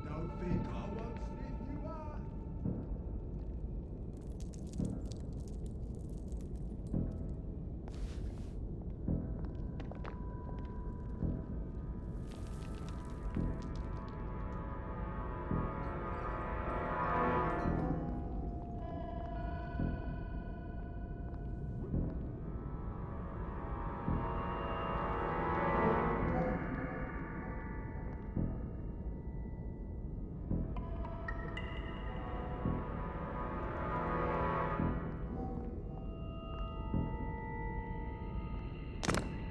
Don't think I won't sniff you out.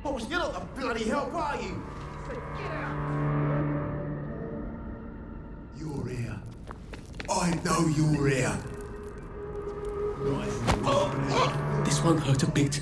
Boss, you're not the bloody help, are you? You're here. I know you're here. This won't hurt a bit.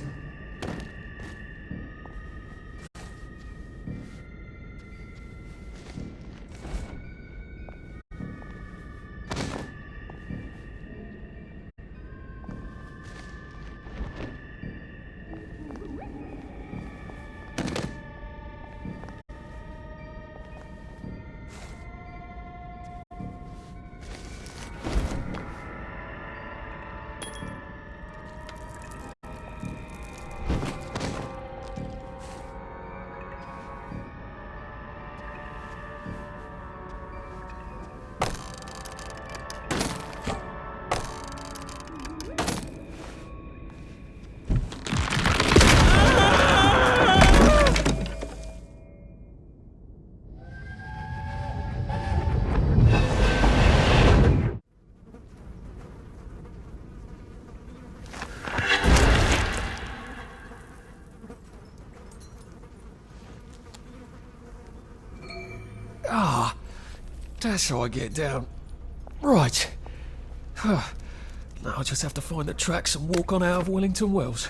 Ah, that's how I get down. Right. Now I'll just have to find the tracks and walk on out of Wellington Wells.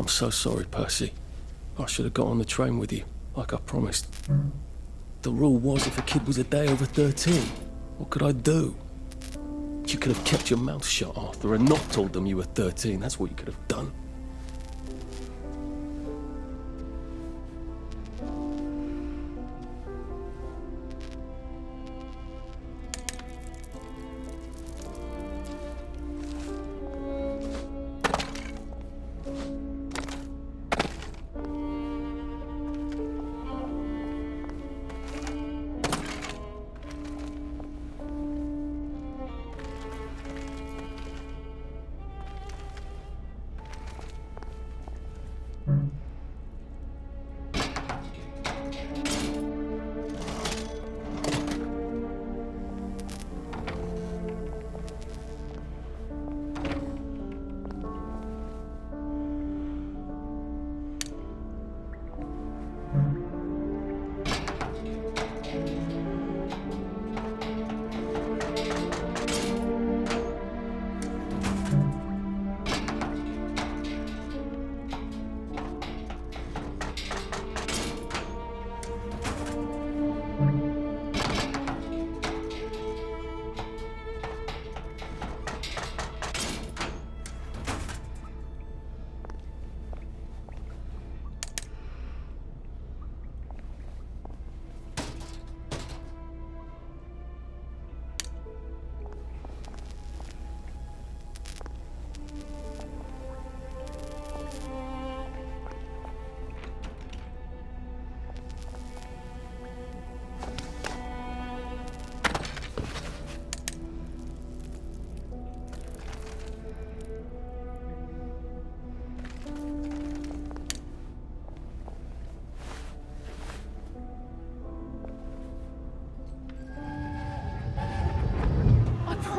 I'm so sorry, Percy. I should have got on the train with you, like I promised. The rule was if a kid was a day over 13, what could I do? You could have kept your mouth shut, Arthur, and not told them you were 13. That's what you could have done.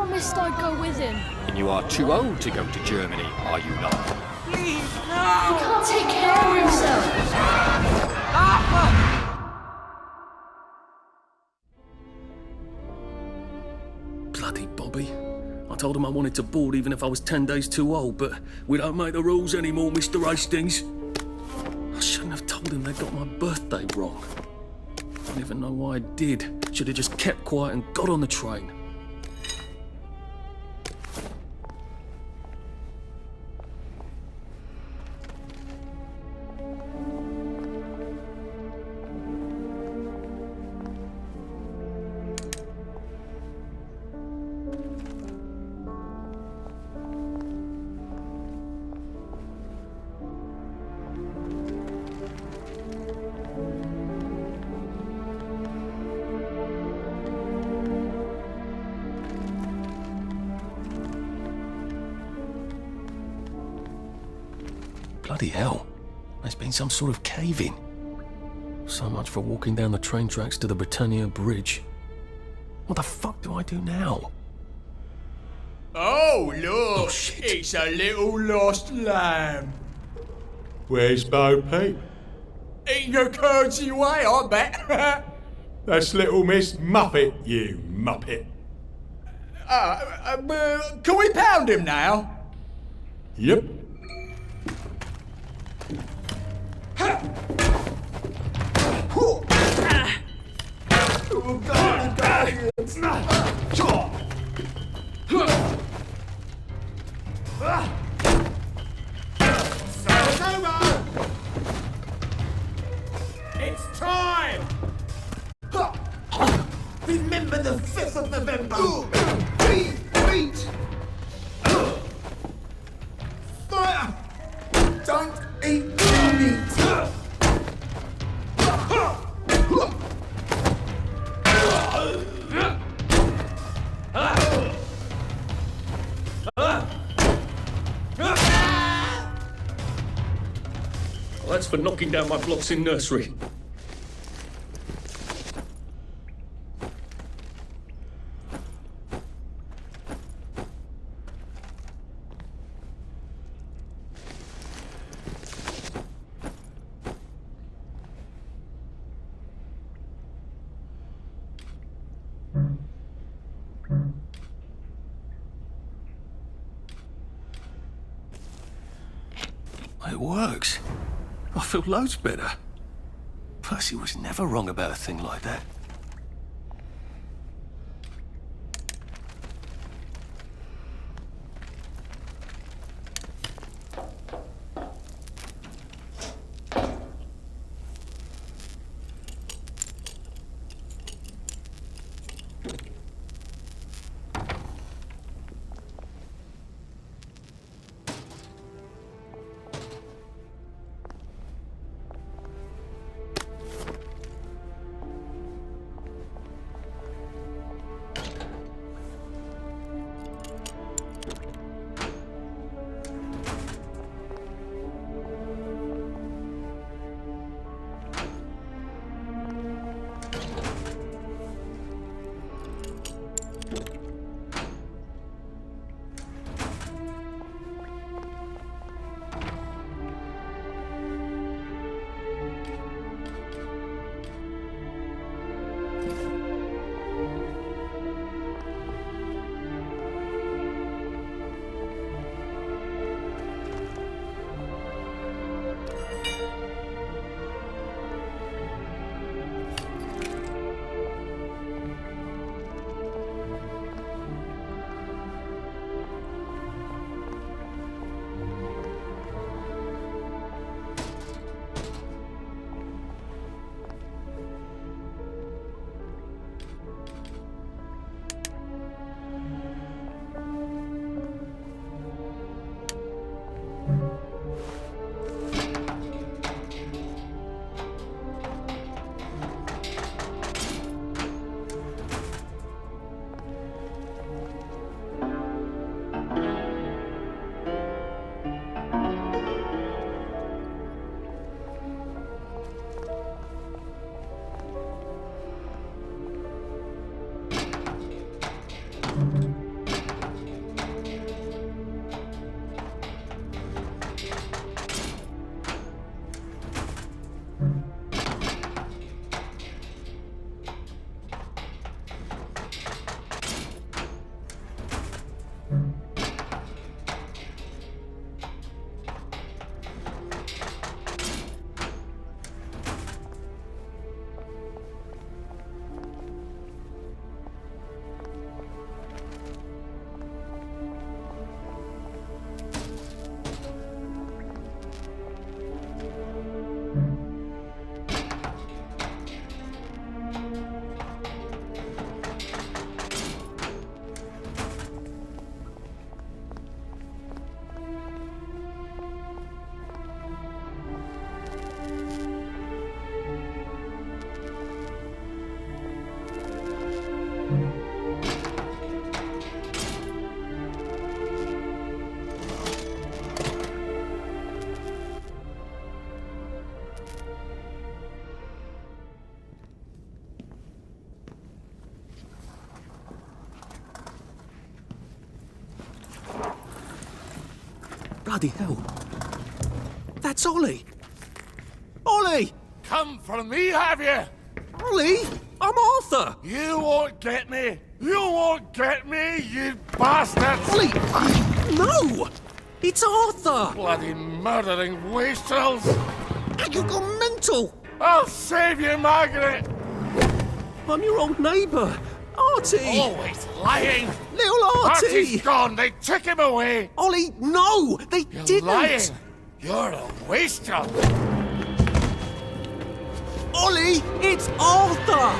promised I'd go with him. And you are too old to go to Germany, are you not? Please, no! He can't take care of himself. Bloody Bobby. I told him I wanted to board even if I was 10 days too old, but we don't make the rules anymore, Mr. Hastings. I shouldn't have told him they got my birthday wrong. I don't even know why I did. Should have just kept quiet and got on the train. Bloody hell. There's been some sort of cave-in. So much for walking down the train tracks to the Britannia Bridge. What the fuck do I do now? Oh, look! It's a little lost lamb. Where's Bo Peep? Eating your curdsy way, I bet. That's little Miss Muppet, you muppet. Can we pound him now? Yep. It's time! Remember the 5th of November! Beat! Fire! Don't eat meat! Well, that's for knocking down my blocks in nursery. It works. I feel loads better. Percy was never wrong about a thing like that. Bloody hell. That's Ollie. Ollie! Come for me, have you? Ollie! I'm Arthur! You won't get me! You won't get me, you bastards! Ollie! No! It's Arthur! Bloody murdering wastrels! You've gone mental! I'll save you, Margaret! I'm your old neighbour, Artie! Always lying! Little Artie! Artie's gone! They took him away! Ollie, no! They You're didn't! lying! You're a wastrel! Ollie, it's Arthur!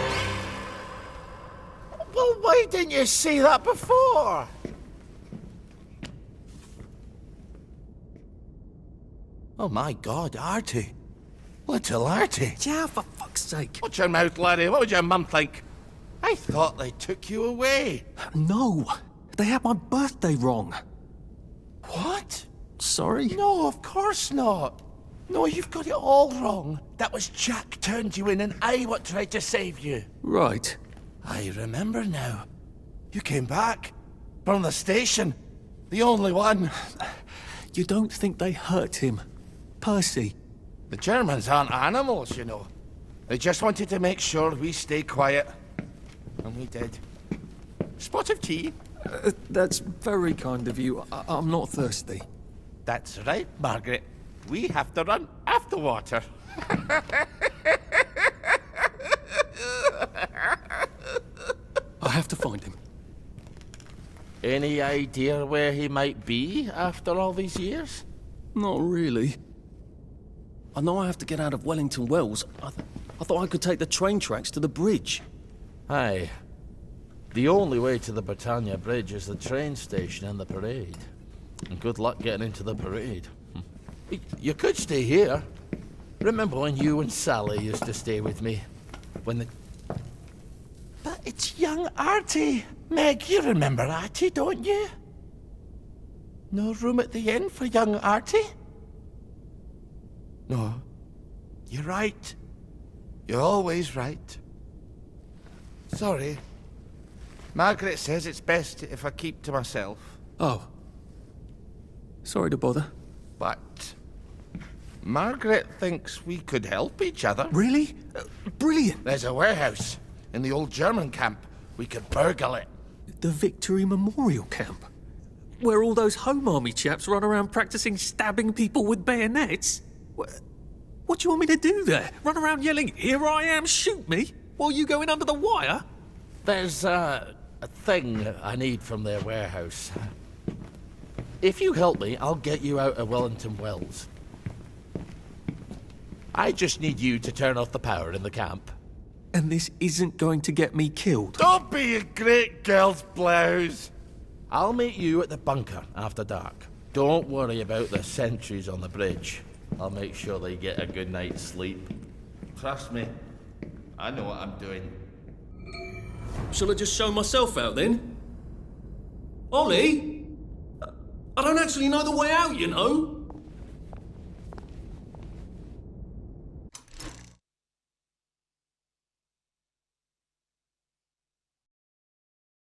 Well, why didn't you say that before? Oh my God, Artie. Little Artie. Yeah, for fuck's sake. Watch your mouth, laddie. What would your mum think? I thought they took you away. No, they had my birthday wrong. What? Sorry? No, of course not. No, you've got it all wrong. That was Jack turned you in and I what tried to save you. Right. I remember now. You came back from the station. The only one. You don't think they hurt him, Percy? The Germans aren't animals, you know. They just wanted to make sure we stay quiet. And we did. Spot of tea? That's very kind of you. I'm not thirsty. That's right, Margaret. We have to run after water. I have to find him. Any idea where he might be after all these years? Not really. I know I have to get out of Wellington Wells. I thought I could take the train tracks to the bridge. Aye. The only way to the Britannia Bridge is the train station and the parade. And good luck getting into the parade. You could stay here. Remember when you and Sally used to stay with me? When the... But it's young Artie. Meg, you remember Artie, don't you? No room at the inn for young Artie? No. You're right. You're always right. Sorry. Margaret says it's best if I keep to myself. Oh. Sorry to bother. But Margaret thinks we could help each other. Really? Brilliant. There's a warehouse in the old German camp. We could burgle it. The Victory Memorial Camp? Where all those Home Army chaps run around practicing stabbing people with bayonets? What do you want me to do there? Run around yelling, "Here I am, shoot me," while you go in under the wire? There's a thing I need from their warehouse. If you help me, I'll get you out of Wellington Wells. I just need you to turn off the power in the camp. And this isn't going to get me killed. Don't be a great girl's blouse. I'll meet you at the bunker after dark. Don't worry about the sentries on the bridge. I'll make sure they get a good night's sleep. Trust me, I know what I'm doing. Shall I just show myself out then? Ollie? I don't actually know the way out, you know.